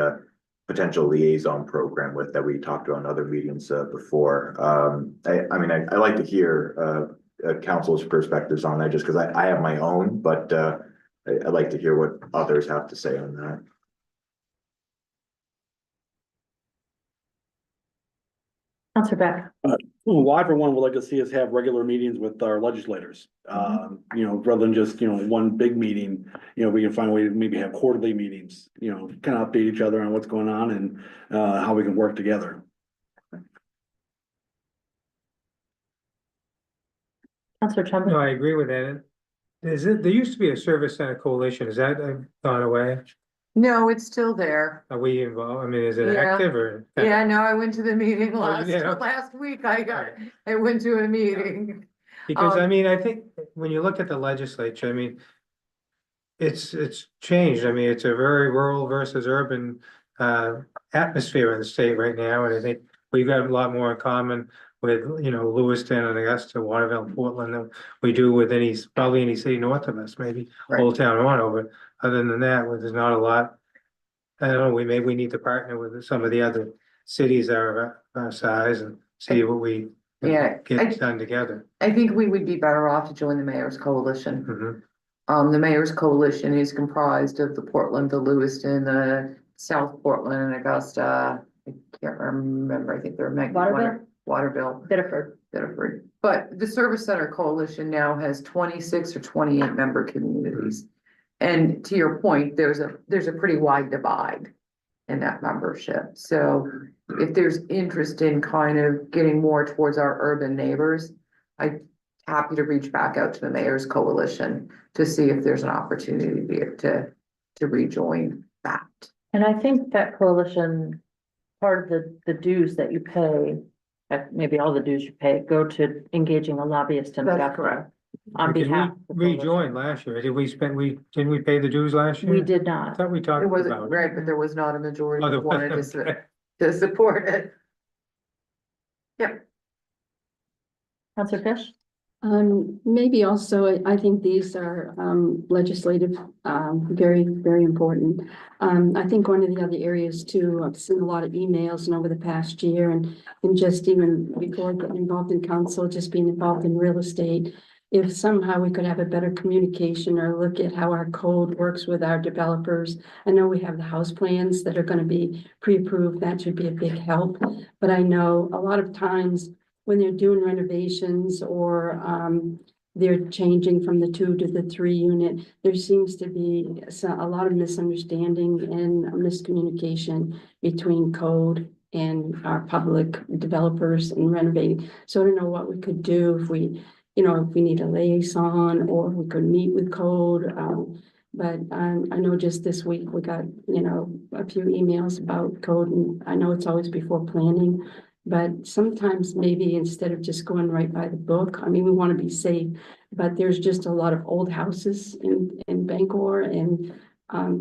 potential liaison program with that we talked about in other meetings before? I mean, I like to hear council's perspectives on that, just because I have my own, but I'd like to hear what others have to say on that. Councilor Beck. Well, I for one would like to see us have regular meetings with our legislators. You know, rather than just, you know, one big meeting, you know, we can find a way to maybe have quarterly meetings, you know, kind of update each other on what's going on and how we can work together. Councilor Trumbull. No, I agree with that. There used to be a service center coalition. Is that gone away? No, it's still there. Are we involved? I mean, is it Yeah. active or? Yeah, no, I went to the meeting yeah. last week. I went to a meeting. Because I mean, I think when you look at the legislature, I mean, it's changed. I mean, it's a very rural versus urban atmosphere in the state right now, and I think we've got a lot more in common with, you know, Lewiston and Augusta, Waterville, Portland than we do with probably any city north of us, maybe Right. Old Town Rono, but other than that, there's not a lot. I don't know, we need to partner with some of the other cities that are our size and see what we can Yeah, get done together. I think we would be better off to join the mayor's coalition. Mhm. The mayor's coalition is comprised of the Portland, the Lewiston, the South Portland, and Augusta. I can't remember. I think they're Waterville. Biddeford. But the Service Center Coalition now has 26 or 28 member communities. And to your point, there's a pretty wide divide in that membership. So if there's interest in kind of getting more towards our urban neighbors, I'm happy to reach back out to the mayor's coalition to see if there's an opportunity to rejoin that. And I think that coalition, part of the dues that you pay maybe all the dues you pay go to engaging a lobbyist and That's correct. on Because behalf. we rejoined last year. Didn't we pay the dues last year? We did I not. thought we talked It about wasn't, right, but there was not a majority Oh, there that wanted to, wasn't, okay. to support it. Counselor Fish? Maybe also, I think these are, legislative, very, very important. I think one of the other areas too, I've seen a lot of emails and over the past year and just even before getting involved in council, just being involved in real estate. If somehow we could have a better communication or look at how our code works with our developers. I know we have the house plans that are gonna be pre-approved, that should be a big help. But I know a lot of times when they're doing renovations or they're changing from the 2 to the 3 unit, there seems to be a lot of misunderstanding and miscommunication between code and our public developers and renovating. So I don't know what we could do if we, if we need a liaison or we could meet with code. But I know just this week we got, a few emails about code, and I know it's always before planning. But sometimes maybe instead of just going right by the book, I mean, we want to be safe, but there's just a lot of old houses in Bangor and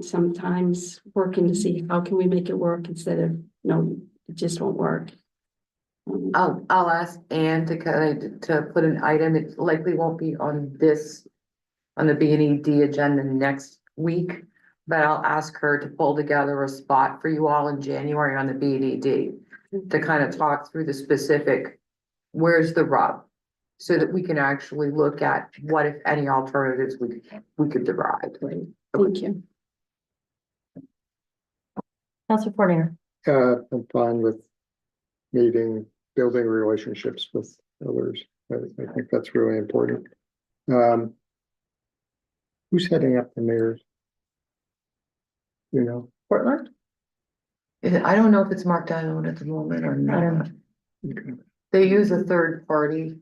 sometimes working to see how can we make it work instead of, no, it just won't work. I'll ask Ann to put an item, it likely won't be on the B&ED agenda next week, but I'll ask her to pull together a spot for you all in January on the B&ED to kind of talk through the specific, where's the rub? So that we can actually look at what, if any, alternatives we could derive. Thank you. Counselor Fournier? I'm fine with building relationships with others. I think that's really important. Who's heading up the mayor's? Portland? I don't know if it's marked down at the moment or I don't not. They use a third party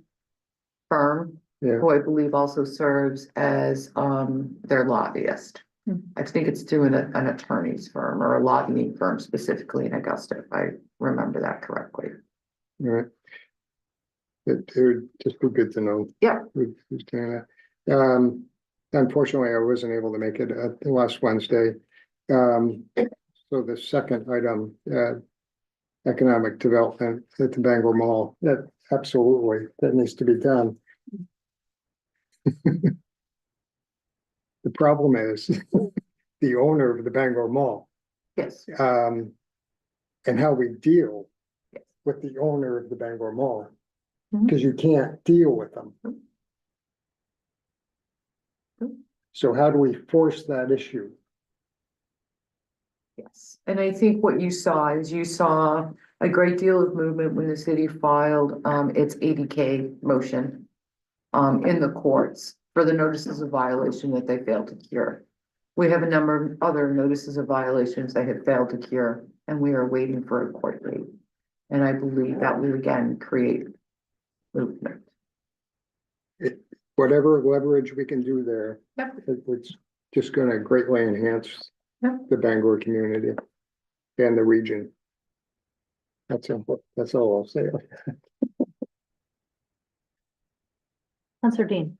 firm, Yeah, who I believe also serves as their lobbyist. Hmm. I think it's through an attorney's firm or a lobbying firm specifically in Augusta, if I remember that correctly. right. It would just be good to know. Yeah. Who's doing that. Unfortunately, I wasn't able to make it last Wednesday. So the second item, economic development at the Bangor Mall, that needs to be done. The problem is the owner of the Bangor Mall, Yes. and how we deal with the owner of the Bangor Mall, Mhm. because you can't deal with them. So how do we force that issue? Yes, and I think what you saw is a great deal of movement when the city filed its 80K motion in the courts for the notices of violation that they failed to cure. We have a number of other notices of violations they have failed to cure, and we are waiting for a court date. And I believe that will again create movement. Whatever leverage we can do there, Yep. it's just gonna greatly enhance Yep. the Bangor community and the region. That's all I'll say. Counselor Dean?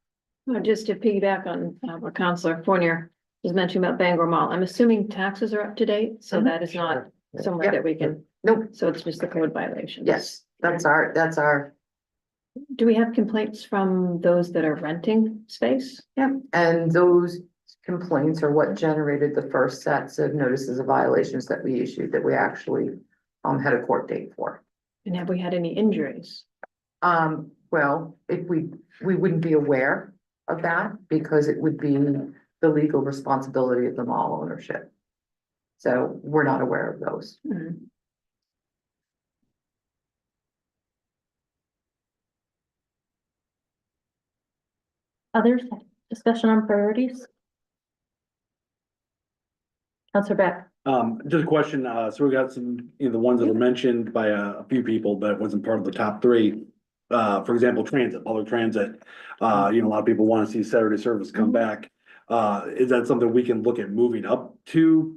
Just to piggyback on what Counselor Fournier was mentioning about Bangor Mall, I'm assuming taxes are up to date, so that is not somewhere Yeah. that we can, Nope, so it's just the code violation. yes, that's our, Do we have complaints from those that are renting space? yeah, and those complaints are what generated the first sets of notices of violations that we issued that we actually had a court date for. And have we had any injuries? Well, if we wouldn't be aware of that because it would be the legal responsibility of the mall ownership. So we're not aware of those. Mhm. Others, discussion on priorities? Counselor Beck? Just a question, so we got some, the ones that were mentioned by a few people, but it wasn't part of the top three. For example, public transit, a lot of people want to see Saturday service come back. Is that something we can look at moving up to,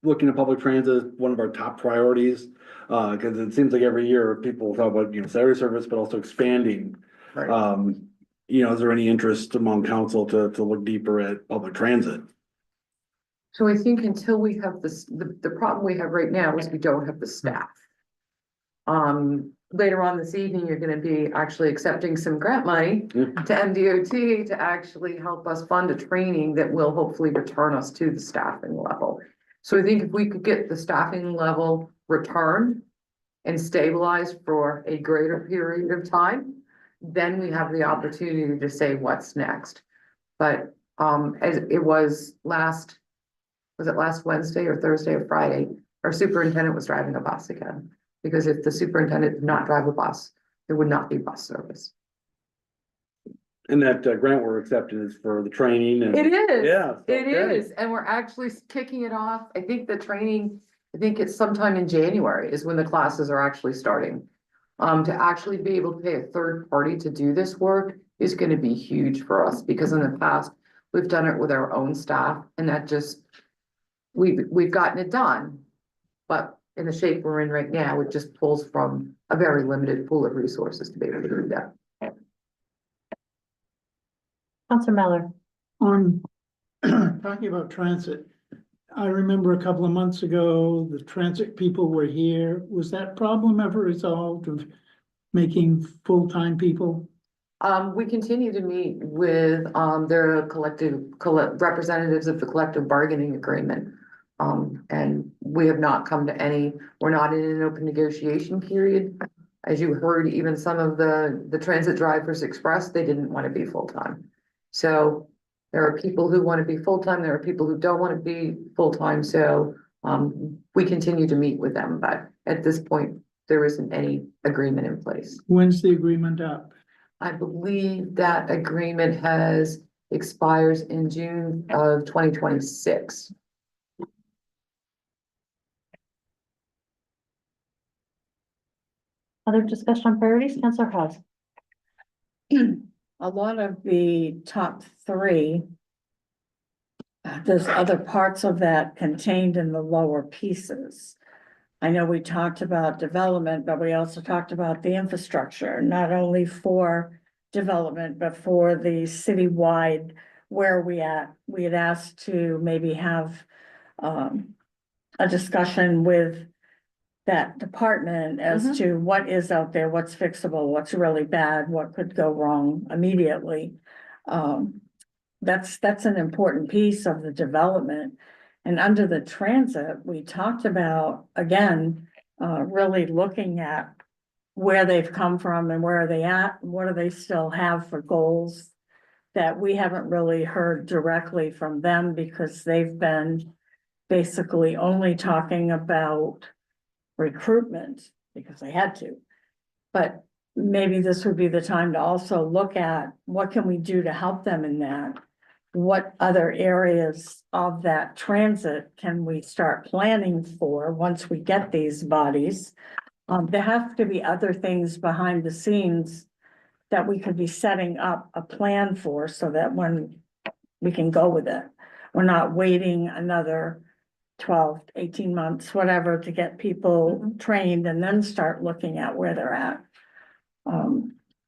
looking at public transit, as one of our top priorities. Cause it seems like every year people talk about, Saturday service, but also expanding. Right. Is there any interest among council to look deeper at public transit? So I think until we have this, the problem we have right now is we don't have the staff. Later on this evening, you're gonna be actually accepting some grant money Yeah. to MDOT to actually help us fund a training that will hopefully return us to the staffing level. So I think if we could get the staffing level returned and stabilized for a greater period of time, then we have the opportunity to say what's next. But, as it was last Wednesday or Thursday or Friday, our superintendent was driving a bus again. Because if the superintendent did not drive a bus, there would not be bus service. And that grant we're accepting is for the training and. It is. Yeah. so, It okay. is, and we're actually kicking it off. I think the training, I think it's sometime in January is when the classes are actually starting. To actually be able to pay a third party to do this work is gonna be huge for us, because in the past, we've done it with our own staff, and that just, we've gotten it done. But in the shape we're in right now, it just pulls from a very limited pool of resources to be able to do that. Counselor Miller. On talking about transit, I remember a couple of months ago, the transit people were here. Was that problem ever resolved of making full-time people? We continue to meet with, their representatives of the collective bargaining agreement. And we have not come to any, we're not in an open negotiation period. As you heard, even some of the transit drivers expressed, they didn't want to be full-time. So there are people who want to be full-time, there are people who don't want to be full-time, so, we continue to meet with them, but at this point, there isn't any agreement in place. When's the agreement up? I believe that agreement expires in June of 2026. Other discussion on priorities, Counselor House. A lot of the top three. There's other parts of that contained in the lower pieces. I know we talked about development, but we also talked about the infrastructure, not only for development, but for the citywide where we had asked to maybe have a discussion with that department as to what is out there, what's fixable, what's really bad, what could go wrong immediately. That's an important piece of the development. And under the transit, we talked about, again, really looking at where they've come from and where are they at, what do they still have for goals that we haven't really heard directly from them, because they've been basically only talking about recruitment because they had to. But maybe this would be the time to also look at what can we do to help them in that? What other areas of that transit can we start planning for once we get these bodies? There have to be other things behind the scenes that we could be setting up a plan for, so that when we can go with it, we're not waiting another 12, 18 months, whatever, to get people trained and then start looking at where they're at.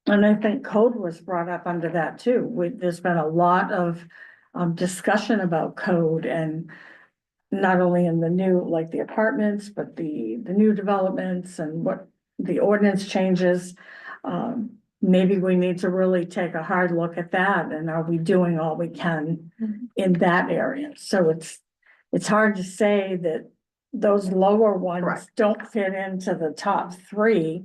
And I think code was brought up under that too. There's been a lot of discussion about code, and not only in the new, like the apartments, but the new developments and what the ordinance changes. Maybe we need to really take a hard look at that, and are we doing all we can in that area? So it's hard to say that those lower ones Correct. don't fit into the top three.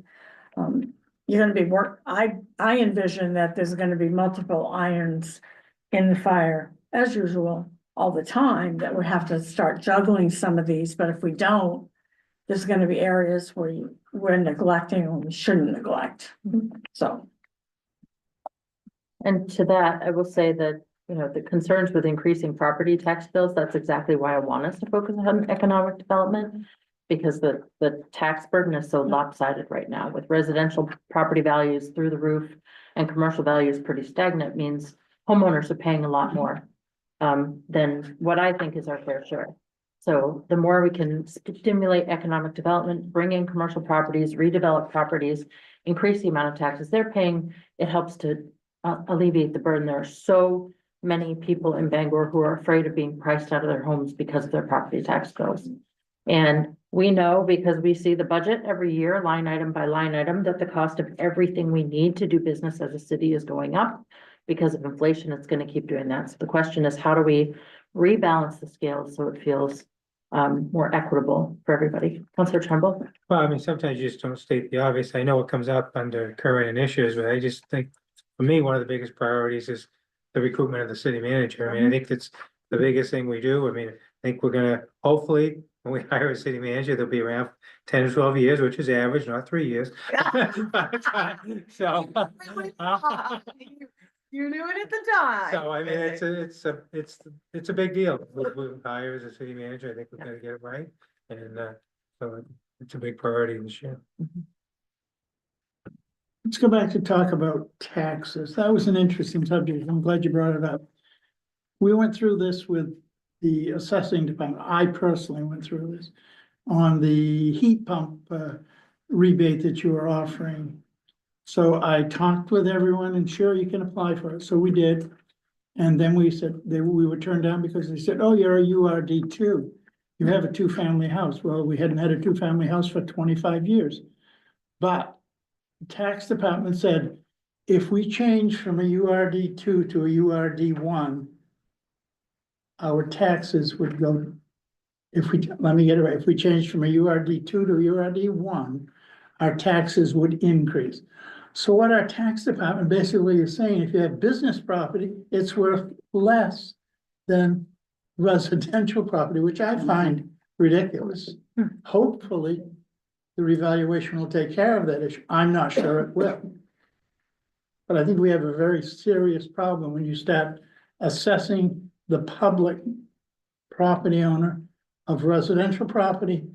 You're gonna be I envision that there's gonna be multiple irons in the fire, as usual, all the time, that we have to start juggling some of these, but if we don't, there's gonna be areas where we're neglecting or we shouldn't neglect, so. And to that, I will say that, the concerns with increasing property tax bills, that's exactly why I want us to focus on economic development. Because the tax burden is so lopsided right now, with residential property values through the roof and commercial values pretty stagnant, means homeowners are paying a lot more than what I think is our fair share. So the more we can stimulate economic development, bring in commercial properties, redevelop properties, increase the amount of taxes they're paying, it helps to alleviate the burden. There are so many people in Bangor who are afraid of being priced out of their homes because of their property tax bills. And we know, because we see the budget every year, line item by line item, that the cost of everything we need to do business as a city is going up. Because of inflation, it's gonna keep doing that. So the question is, how do we rebalance the scales so it feels more equitable for everybody? Councilor Trumbull? Well, I mean, sometimes you just don't state the obvious. I know what comes up under current initiatives, but I just think, for me, one of the biggest priorities is the recruitment of the city manager. I mean, I think that's the biggest thing we do. I mean, I think we're gonna, hopefully, when we hire a city manager, they'll be around 10 to 12 years, which is average, not 3 years. So. You knew it at the time. So I mean, it's a big deal. We hire as a city manager. I think we've got to get it right. And so it's a big priority this year. Let's go back to talk about taxes. That was an interesting subject. I'm glad you brought it up. We went through this with the assessing department. I personally went through this on the heat pump rebate that you were offering. So I talked with everyone and sure, you can apply for it. So we did. And then we said we were turned down because they said, oh, you're a URD two. You have a 2-family house. Well, we hadn't had a 2-family house for 25 years. But the tax department said, if we change from a URD two to a URD one, our taxes would go, let me get it right. If we change from a URD two to a URD one, our taxes would increase. So what our tax department basically is saying, if you have business property, it's worth less than residential property, which I find ridiculous. Hopefully, the revaluation will take care of that issue. I'm not sure it will. But I think we have a very serious problem when you start assessing the public property owner of residential property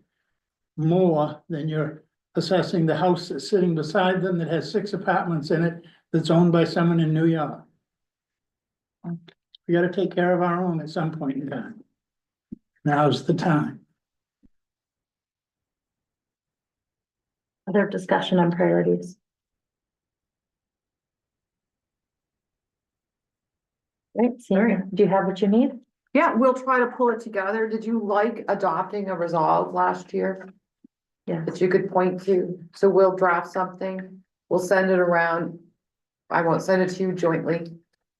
more than you're assessing the house that's sitting beside them that has 6 apartments in it that's owned by someone in New York. We gotta take care of our own at some point in time. Now's the time. Other discussion on priorities? Right, Siri, do you have what you need? Yeah, we'll try to pull it together. Did you like adopting a resolve last year Yeah. that you could point to? So we'll draft something, we'll send it around. I won't send it to you jointly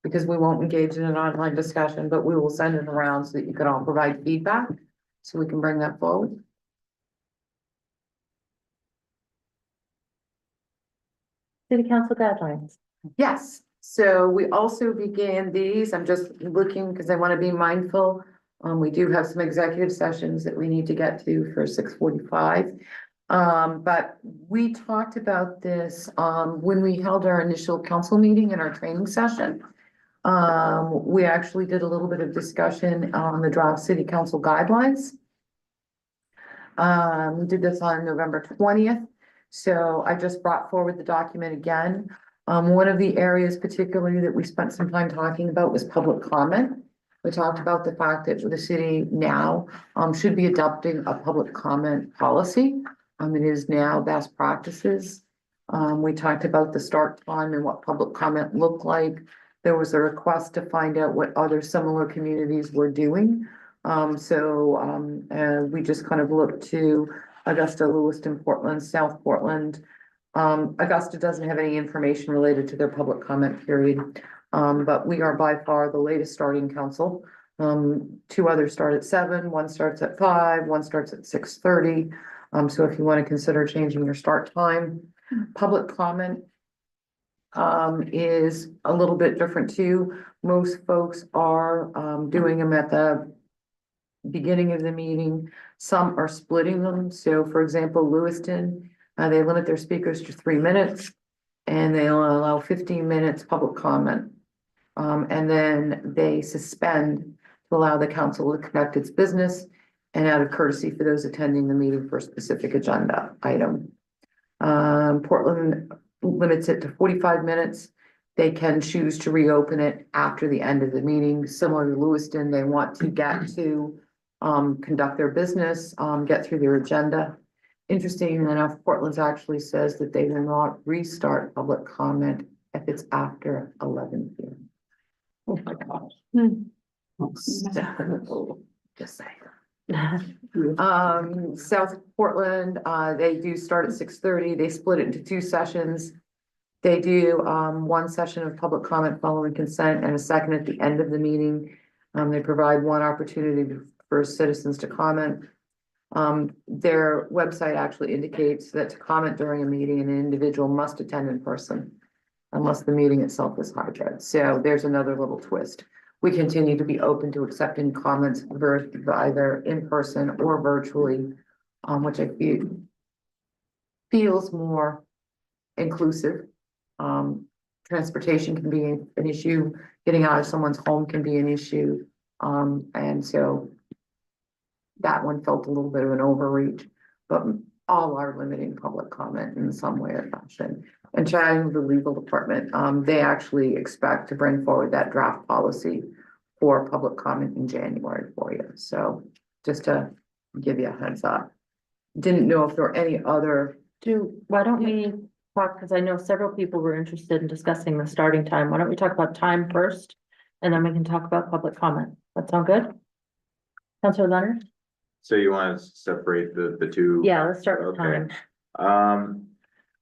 because we won't engage in an online discussion, but we will send it around so that you can all provide feedback. So we can bring that forward. City council guidelines. Yes, so we also began these, I'm just looking because I want to be mindful. We do have some executive sessions that we need to get to for 6:45. But we talked about this, when we held our initial council meeting and our training session. We actually did a little bit of discussion on the draft city council guidelines. We did this on November 20th. So I just brought forward the document again. One of the areas particularly that we spent some time talking about was public comment. We talked about the fact that the city now should be adopting a public comment policy. It is now best practices. We talked about the start time and what public comment looked like. There was a request to find out what other similar communities were doing. We just kind of looked to Augusta, Lewiston, Portland, South Portland. Augusta doesn't have any information related to their public comment period. But we are by far the latest starting council. 2 others start at 7, 1 starts at 5, 1 starts at 6:30. So if you want to consider changing your start time, public comment is a little bit different too. Most folks are doing them at the beginning of the meeting. Some are splitting them. So for example, Lewiston, they limit their speakers to 3 minutes and they allow 15 minutes public comment. And then they suspend to allow the council to conduct its business and out of courtesy for those attending the meeting for a specific agenda item. Portland limits it to 45 minutes. They can choose to reopen it after the end of the meeting. Similar to Lewiston, they want to get to conduct their business, get through their agenda. Interesting enough, Portland's actually says that they will not restart public comment if it's after 11 p.m. Oh my gosh. Just saying. South Portland, they do start at 6:30. They split it into 2 sessions. They do, one session of public comment following consent and a second at the end of the meeting. They provide one opportunity for citizens to comment. Their website actually indicates that to comment during a meeting, an individual must attend in person unless the meeting itself is hybrid. So there's another little twist. We continue to be open to accepting comments either in person or virtually, which I feel feels more inclusive. Transportation can be an issue, getting out of someone's home can be an issue. And so that one felt a little bit of an overreach, but all are limiting public comment in some way or fashion. And chatting with the legal department, they actually expect to bring forward that draft policy for public comment in January for you. So just to give you a heads up. Didn't know if there were any other. Why don't we talk, because I know several people were interested in discussing the starting time. Why don't we talk about time first? And then we can talk about public comment. That sound good? Councilor Leonard? So you want to separate the two? Yeah, let's start with Okay. time.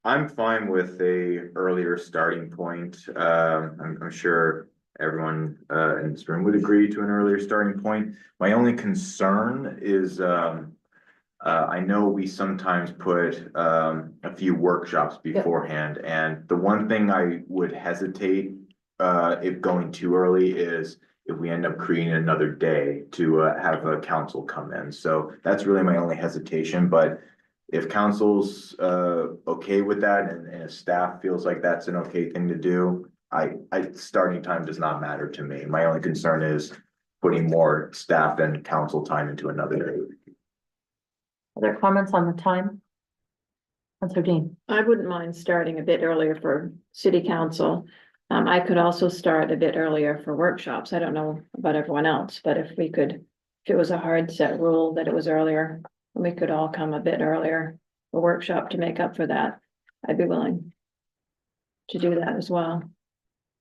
I'm fine with a earlier starting point. I'm sure everyone in this room would agree to an earlier starting point. My only concern is I know we sometimes put a few workshops beforehand, and the one thing I would hesitate if going too early is if we end up creating another day to have a council come in. So that's really my only hesitation, but if council's okay with that and staff feels like that's an okay thing to do, starting time does not matter to me. My only concern is putting more staff and council time into another day. Other comments on the time? Councilor Dean? I wouldn't mind starting a bit earlier for city council. I could also start a bit earlier for workshops. I don't know about everyone else, but if it was a hard set rule that it was earlier, we could all come a bit earlier for workshop to make up for that. I'd be willing to do that as well.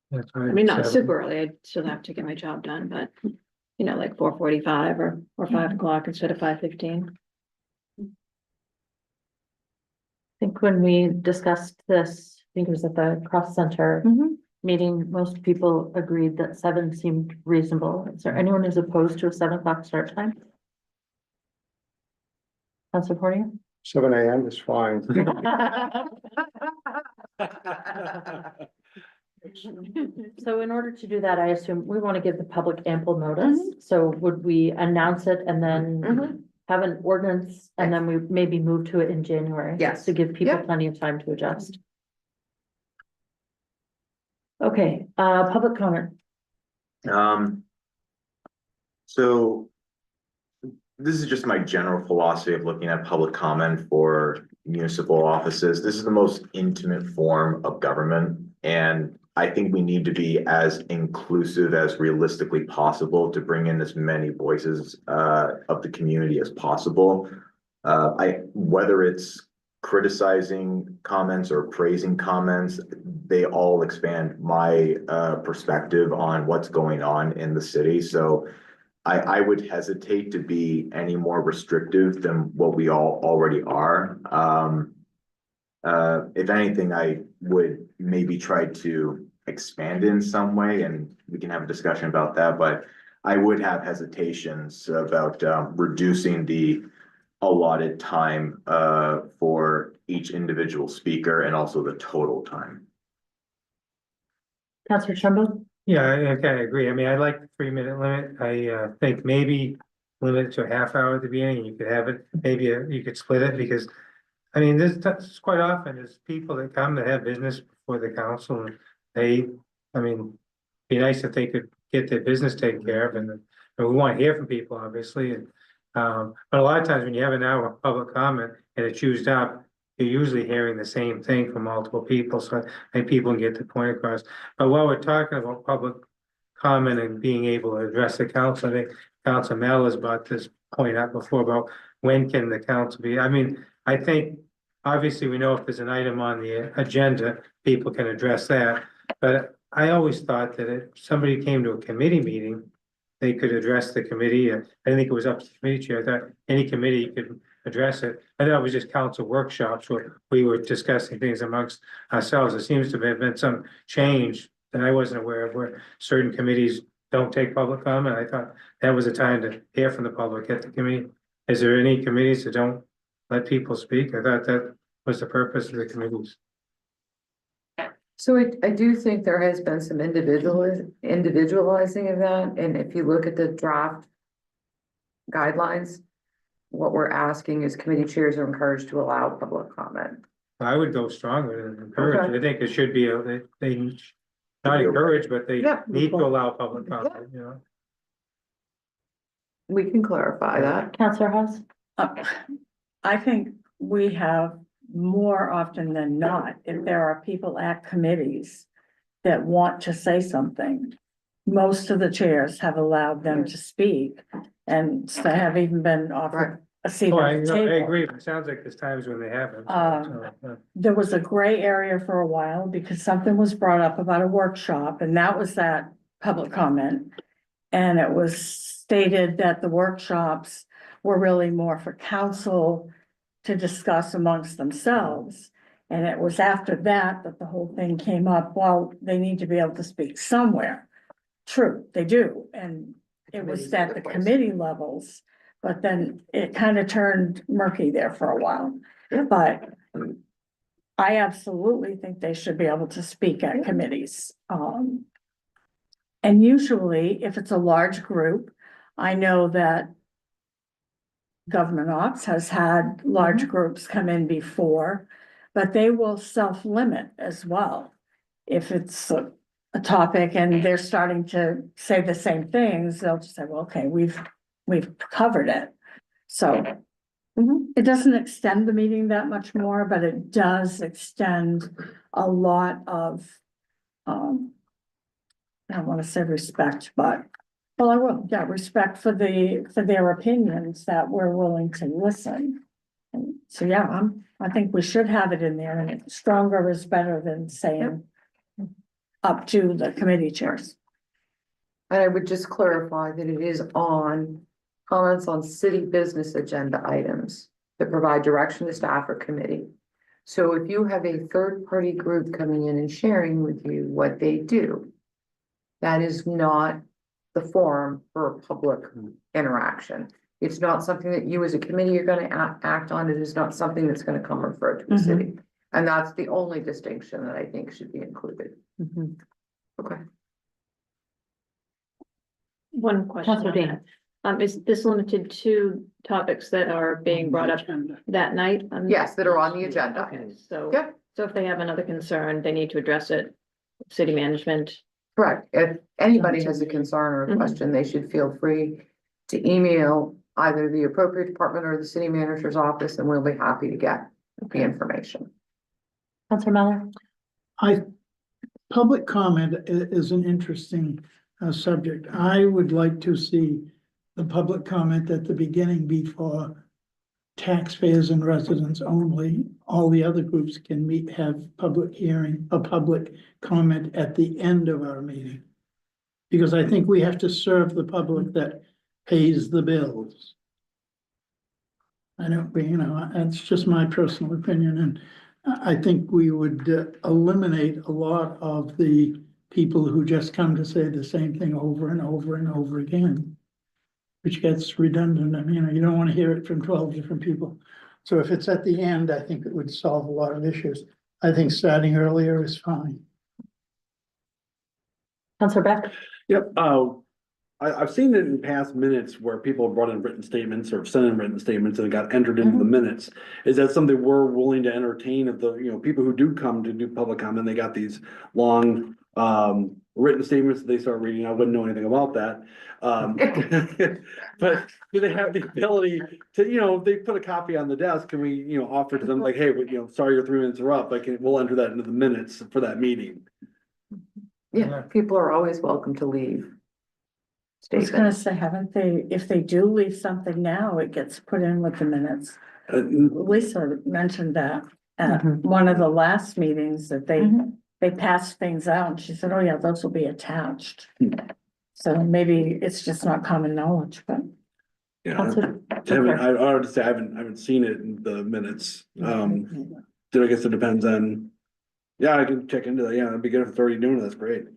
That's I right. mean, not So- super early. I'd still have to get my job done, but like 4:45 or 5 o'clock instead of 5:15. I think when we discussed this, I think it was at the Cross Center meeting, most people agreed that 7 seemed reasonable. Is there anyone who's opposed to a 7 o'clock start time? Councilor Porter? 7 a.m. is fine. So in order to do that, I assume we want to give the public ample notice. So would we announce it and then have an ordinance and then we maybe move to it in January? Yes. To give people Yep. plenty of time to adjust. Okay, public comment. So this is just my general philosophy of looking at public comment for municipal offices. This is the most intimate form of government, and I think we need to be as inclusive as realistically possible to bring in as many voices of the community as possible. Whether it's criticizing comments or praising comments, they all expand my perspective on what's going on in the city. So I would hesitate to be any more restrictive than what we all already are. If anything, I would maybe try to expand in some way, and we can have a discussion about that, but I would have hesitations about reducing the allotted time for each individual speaker and also the total time. Councilor Trumbull? Yeah, I kind of agree. I mean, I like the 3-minute limit. I think maybe limit it to a half hour at the beginning. You could have it, maybe you could split it because, I mean, this quite often is people that come that have business before the council and be nice if they could get their business taken care of and we want to hear from people, obviously. And but a lot of times when you have an hour of public comment and it's used up, you're usually hearing the same thing from multiple people, so I think people can get the point across. But while we're talking about public comment and being able to address the council, I think Council Mel has brought this point out before about when can the council be, I mean, I think. Obviously, we know if there's an item on the agenda, people can address that, but I always thought that if somebody came to a committee meeting. They could address the committee, I didn't think it was up to the committee chair, I thought any committee could address it. I thought it was just council workshops where we were discussing things amongst ourselves, there seems to have been some change. That I wasn't aware of where certain committees don't take public comment, I thought that was a time to hear from the public at the committee. Is there any committees that don't let people speak? I thought that was the purpose of the committees. So I do think there has been some individualizing of that, and if you look at the draft guidelines, what we're asking is committee chairs are encouraged to allow public comment. I would go stronger than encourage, I think it should be, they not encourage, but they Yeah. need to allow public comment, you know? We can clarify that. Counselor House? I think we have more often than not, if there are people at committees that want to say something, most of the chairs have allowed them to speak and so have even been offered a seat Oh, at the I table. agree, it sounds like there's times when they haven't. There was a gray area for a while because something was brought up about a workshop and that was that public comment. And it was stated that the workshops were really more for council to discuss amongst themselves. And it was after that that the whole thing came up, well, they need to be able to speak somewhere. True, they do, and it was at the committee levels, but then it kind of turned murky there for a while. But I absolutely think they should be able to speak at committees. And usually, if it's a large group, I know that Government Ops has had large groups come in before, but they will self-limit as well. If it's a topic and they're starting to say the same things, they'll just say, well, okay, we've covered it. So it doesn't extend the meeting that much more, but it does extend a lot of, I don't want to say respect, but well, I will, yeah, respect for their opinions that we're willing to listen. And so, yeah, I think we should have it in there and stronger is better than saying up to the committee chairs. And I would just clarify that it is on comments on city business agenda items that provide direction to staff or committee. So if you have a third-party group coming in and sharing with you what they do, that is not the forum for public interaction. It's not something that you as a committee are gonna act on. It is not something that's gonna come referred to the city. And that's the only distinction that I think should be included. Okay. One question. Counselor Dean. Is this limited to topics that are being brought up that night? Yes, that are on the agenda. Okay, so, Yep. so if they have another concern, they need to address it, city management. Correct. If anybody has a concern or a question, they should feel free to email either the appropriate department or the city manager's office, and we'll be happy to get the information. Counselor Miller? Public comment is an interesting subject. I would like to see the public comment at the beginning be for taxpayers and residents only. All the other groups can have public hearing, a public comment at the end of our meeting. Because I think we have to serve the public that pays the bills. I don't, that's just my personal opinion, and I think we would eliminate a lot of the people who just come to say the same thing over and over and over again, which gets redundant. I mean, you don't want to hear it from 12 different people. So if it's at the end, I think it would solve a lot of issues. I think starting earlier is Counselor Beck? Yep, I've seen it in past minutes where people have brought in written statements or sent in written statements and it got entered into the minutes. Is that something we're willing to entertain of the, people who do come to do public comment, they got these long, written statements that they start reading? I wouldn't know anything about that. But do they have the ability to, if they put a copy on the desk, can we, offer to them like, hey, sorry, your 3 minutes are up, but we'll enter that into the minutes for that meeting. Yeah, people are always welcome to leave. I was gonna statement. say, haven't they, if they do leave something now, it gets put in with the minutes. Lisa mentioned that at Mhm. one of the last meetings that Mhm. they passed things out. And she said, oh yeah, those will be attached. So maybe it's just not common knowledge, but. Yeah, Counselor- I ought to say, I haven't seen it in the minutes. I guess it depends on. Yeah, I can check into that. Yeah, it'd be good if it's already doing it. That's great.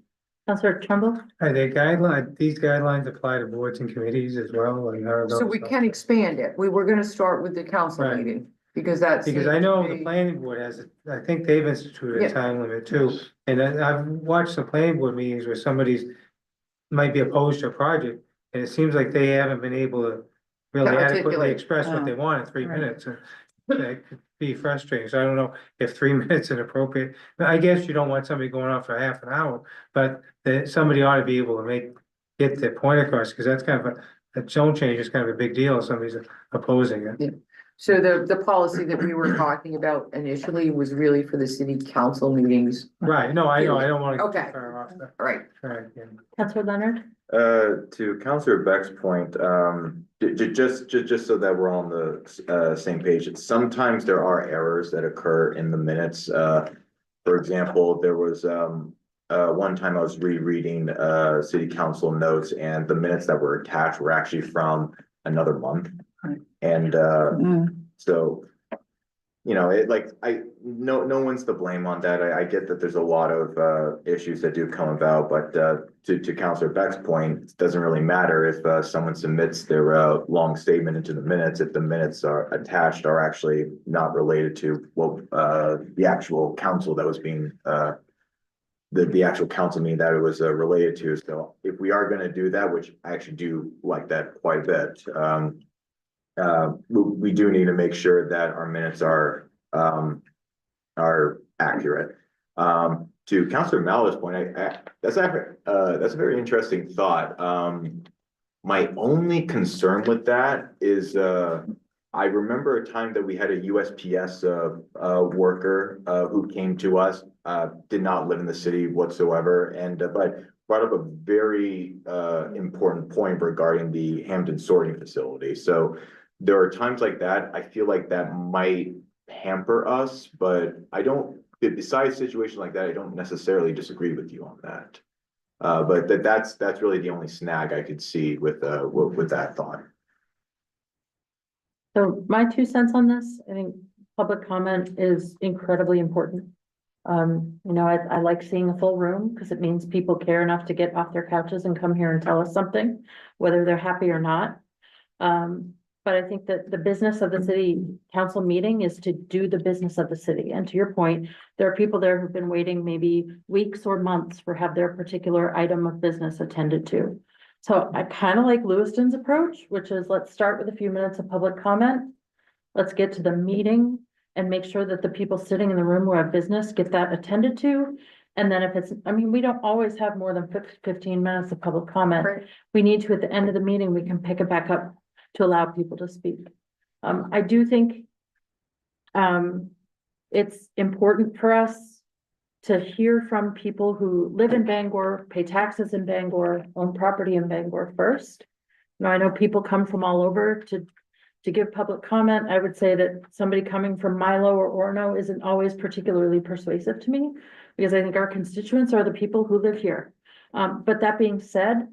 Counselor Trumbull? Are they these guidelines apply to boards and committees as well? And how are So those- we can expand it. We were gonna start with the council Right. meeting, because that's. Because I know the planning board has, I think they've instituted Yeah. a time limit too. And I've watched some planning board meetings where somebody's might be opposed to a project, and it seems like they haven't been able to really To adequately articulate. express what they want in 3 Right. minutes. And that could be frustrating. So I don't know if 3 minutes is appropriate. I guess you don't want somebody going on for half an hour, but somebody ought to be able to get their point across, because that's kind of a zone change is kind of a big deal if somebody's opposing it. So the policy that we were talking about initially was really for the city council meetings. Right, no, I know, I don't wanna. Okay. Get too far off the All right. track, yeah. Counselor Leonard? To Counselor Beck's point, just so that we're on the same page, sometimes there are errors that occur in the minutes. For example, there was one time I was rereading city council notes, and the minutes that were attached were actually from another month. And so, you know, no one's to blame on that. I get that there's a lot of issues that do come about, but to Counselor Beck's point, it doesn't really matter if someone submits their long statement into the minutes, if the minutes are attached are actually not related to the actual council that was being the actual council meeting that it was related to. So if we are gonna do that, which I actually do like that quite a bit, we do need to make sure that our minutes are accurate. To Councilor Mallo's point, that's a very interesting thought. My only concern with that is, I remember a time that we had a USPS worker who came to us, did not live in the city whatsoever, and but brought up a very important point regarding the Hampton sorting facility. So there are times like that, I feel like that might hamper us, but besides situations like that, I don't necessarily disagree with you on that. But that's really the only snag I could see with that thought. So my 2 cents on this, I think public comment is incredibly important. I like seeing a full room because it means people care enough to get off their couches and come here and tell us something, whether they're happy or not. But I think that the business of the city council meeting is to do the business of the city. And to your point, there are people there who've been waiting maybe weeks or months for have their particular item of business attended to. So I kind of like Lewiston's approach, which is let's start with a few minutes of public comment. Let's get to the meeting and make sure that the people sitting in the room who have business get that attended to. And then we don't always have more than 15 minutes of public comment. Right. We need to, at the end of the meeting, we can pick it back up to allow people to speak. I do think it's important for us to hear from people who live in Bangor, pay taxes in Bangor, own property in Bangor first. Now, I know people come from all over to give public comment. I would say that somebody coming from Milo or Orono isn't always particularly persuasive to me, because I think our constituents are the people who live here. But that being said,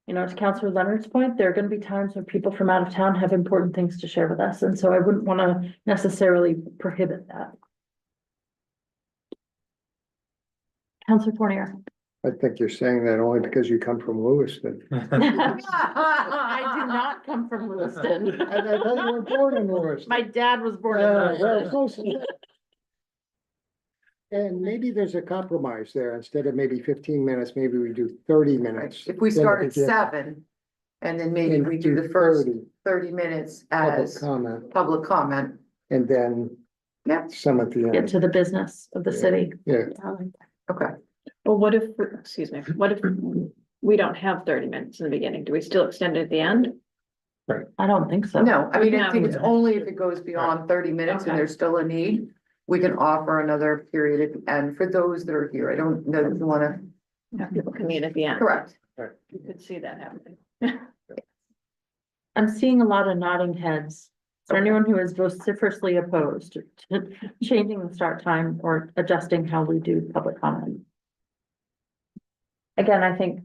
to Councilor Leonard's point, there are going to be times when people from out of town have important things to share with us. And so I wouldn't want to necessarily prohibit that. Councilor Fournier. I think you're saying that only because you come from Lewiston. I do not come from Lewiston. I thought you were born in Lewiston. My dad was born in Well, Lewiston. close enough. And maybe there's a compromise there. Instead of maybe 15 minutes, maybe we do 30 minutes. If we start at 7, and then maybe we do the first 30 minutes Public as comment, public comment. and then Yeah. some at the Get end. to the business of the city. Yeah, Okay. Well, what if we don't have 30 minutes in the beginning? Do we still extend it at the end? I don't think so. No, I mean, I No. think it's only if it goes beyond 30 minutes and Okay. there's still a need, we can offer another period at the end for those that are here. I don't know that you wanna, Yeah, people can meet at the end. correct. You could see that happening. I'm seeing a lot of nodding heads. Is there anyone who is vociferously opposed to changing the start time or adjusting how we do public comment? Again, I think,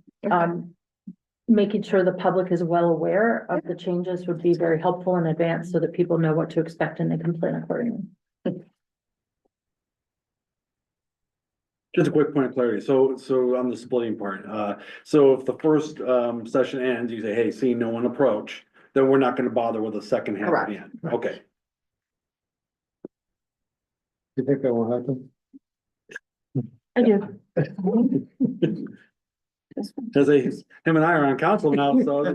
making sure the public is well aware of the changes would be very helpful in advance so that people know what to expect and they can plan accordingly. Just a quick point of clarity. So on the splitting part, so if the first session ends, you say, hey, see no one approach, then we're not gonna bother with the second half at the end. Okay. You think that will happen? I do. Cause him and I are on council now, so. we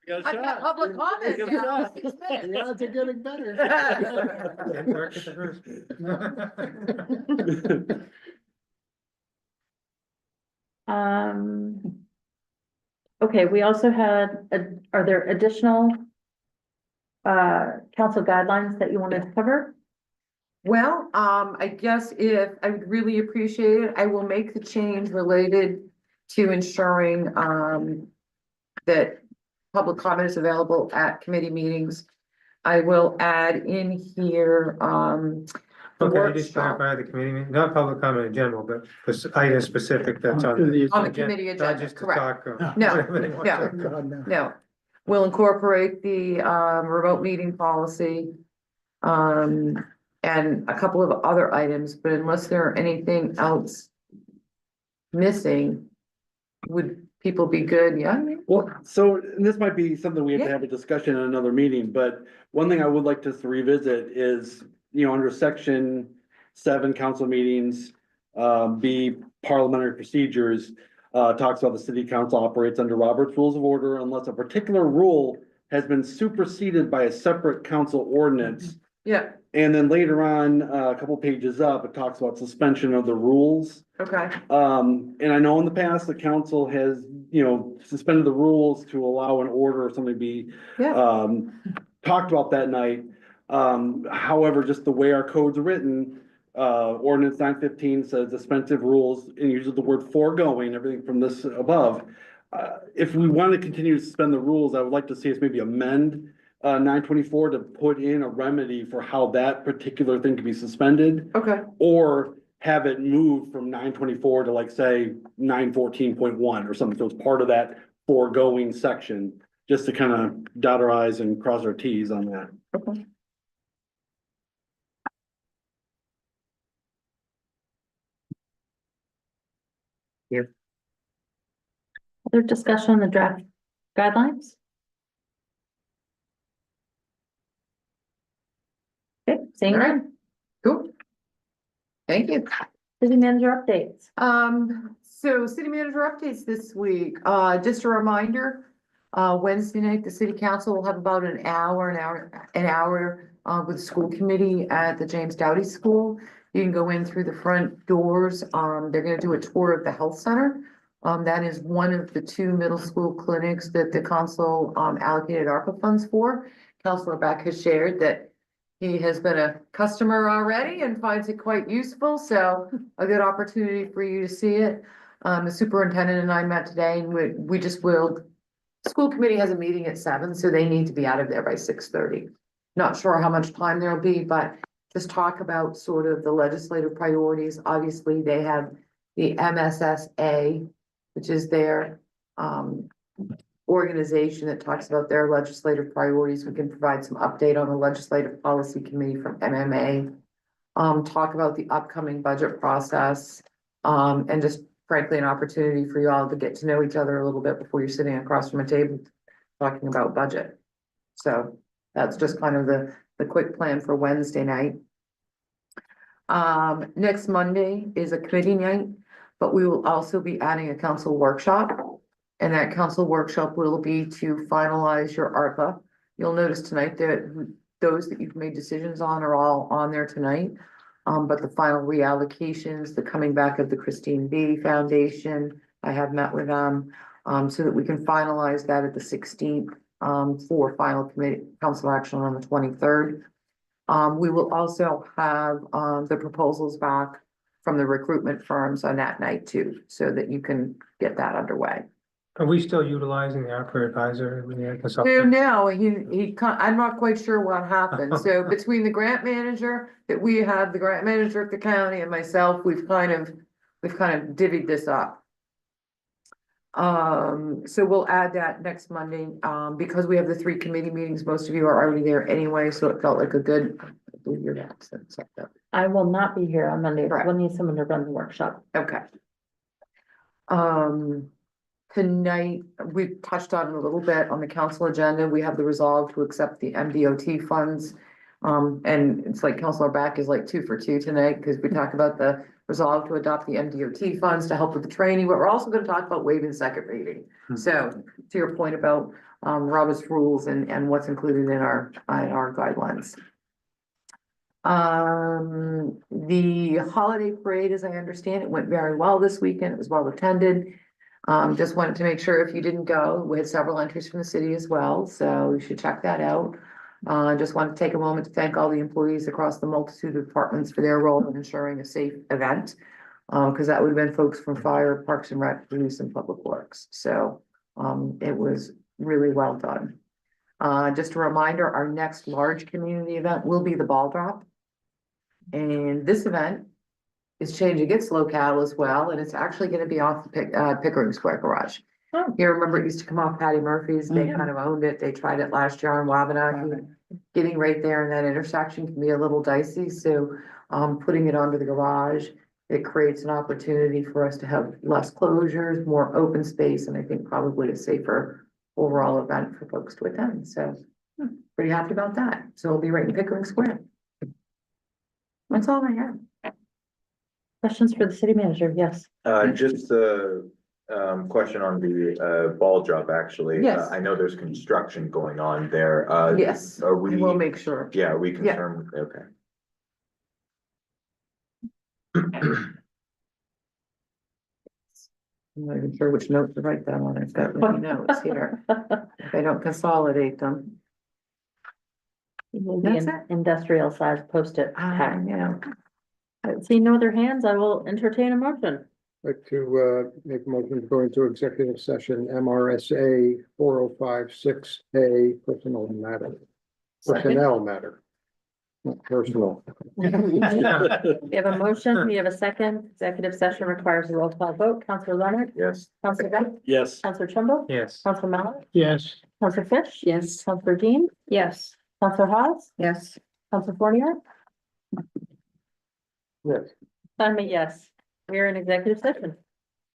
got a I've got shot. public comment We got a now. shot. 6 minutes. The odds are getting better. Didn't work at the first. Okay, we also had, are there additional council guidelines that you wanted to cover? Well, I guess if, I would really appreciate it, I will make the change related to ensuring, that public comment is available at committee meetings. I will add in here, the Okay, just workshop clarify the committee, meeting, not public comment in general, but this item specific that's on. the on the committee Not agenda, just to correct? talk. No, whatever they want to no. talk about. No, we'll incorporate the, remote meeting policy. And a couple of other items, but unless there are anything else missing, would people be good? Yeah. Well, so and this might be something we have to have a discussion in another meeting, but one thing I would like us to revisit is, under section 7, council meetings, B, parliamentary procedures, talks about the city council operates under Robert's Rules of Order unless a particular rule has been superseded by a separate council ordinance. Yeah, And then later on, a couple pages up, it talks about suspension of the rules. okay, And I know in the past, the council has, suspended the rules to allow an order or something to be yeah, talked about that night. However, just the way our code's written, ordinance 915 says suspensive rules and uses the word foregoing, everything from this above. If we want to continue to suspend the rules, I would like to see us maybe amend 924 to put in a remedy for how that particular thing can be suspended. okay, Or have it moved from 924 to like, say, 914.1 or something, so it's part of that foregoing section, just to kind of dot our i's and cross our t's on that. okay. Other discussion on the draft guidelines? Okay, seeing All right. none. Cool. Thank you. City manager updates. So city manager updates this week, just a reminder, Wednesday night, the city council will have about an hour, with the school committee at the James Doughty School. You can go in through the front doors. They're gonna do a tour of the health center. That is one of the 2 middle school clinics that the council, allocated ARPA funds for. Councilor Beck has shared that he has been a customer already and finds it quite useful, so a good opportunity for you to see it. The superintendent and I met today and we just will, school committee has a meeting at 7, so they need to be out of there by 6:30. Not sure how much time there'll be, but just talk about sort of the legislative priorities. Obviously, they have the MSSA, which is their organization that talks about their legislative priorities. We can provide some update on the legislative policy committee from MMA. Talk about the upcoming budget process, and just frankly, an opportunity for you all to get to know each other a little bit before you're sitting across from a table talking about budget. So that's just kind of the quick plan for Wednesday night. Next Monday is a committee night, but we will also be adding a council workshop. And that council workshop will be to finalize your ARPA. You'll notice tonight that those that you've made decisions on are all on there tonight. But the final reallocations, the coming back of the Christine B Foundation, I have met with them, so that we can finalize that at the 16th, for final committee council action on the 23rd. We will also have, the proposals back from the recruitment firms on that night too, so that you can get that underway. Are we still utilizing the ARPA advisor? So Consultant? now, I'm not quite sure what happened. So between the grant manager that we have, the grant manager at the county and myself, we've kind of divvied this up. So we'll add that next Monday, because we have the 3 committee meetings, most of you are already there anyway, so it felt like a good. Your absence, I will not be here on Monday. Correct. We'll need someone to run the workshop. okay. Tonight, we've touched on it a little bit on the council agenda. We have the resolve to accept the MDOT funds. And it's like Councilor Back is like 2 for 2 tonight, because we talk about the resolve to adopt the MDOT funds to help with the training, but we're also gonna talk about waiving second reading. So to your point about Robert's rules and what's included in our guidelines. The holiday parade, as I understand it, went very well this weekend. It was well attended. Just wanted to make sure if you didn't go, we had several entries from the city as well, so you should check that out. Just want to take a moment to thank all the employees across the multitude of departments for their role in ensuring a safe event. Because that would have been folks from fire, parks and rec, police and public works. So, it was really well done. Just a reminder, our next large community event will be the ball drop. And this event is changing its locale as well, and it's actually gonna be off the Pickering Square Garage. Oh. You remember it used to come off Patty Murphy's, they kind of owned it, they tried it last year on Wabanaki. Getting right there in that intersection can be a little dicey, so, putting it onto the garage, it creates an opportunity for us to have less closures, more open space, and I think probably a safer overall event for folks to attend, so. Pretty happy about that, so it'll be right in Pickering Square. That's all I have. Questions for the city manager? Yes. Just a question on the ball drop, actually. Yes. I know there's construction going on there. Yes, Are we we, will make sure. yeah, are we concerned? Okay. I'm not even sure which note to write that on. I've got many notes here. If I don't consolidate them. That's it. Industrial size post-it. I know. See no other hands, I will entertain a motion. Like to make a motion to go into executive session, MRSA 4056A, personnel matter. Personnel matter. Not personal. We have a motion, we have a second. Executive session requires a roll call vote. Counselor Leonard, Yes. Counselor Beck, Yes. Counselor Trimble, Yes. Counselor Mallon, Yes. Counselor Fish. Yes. Counselor Dean, Yes. Counselor Hawes, Yes. Counselor Fournier. Yes. I'm a yes. We are in executive session.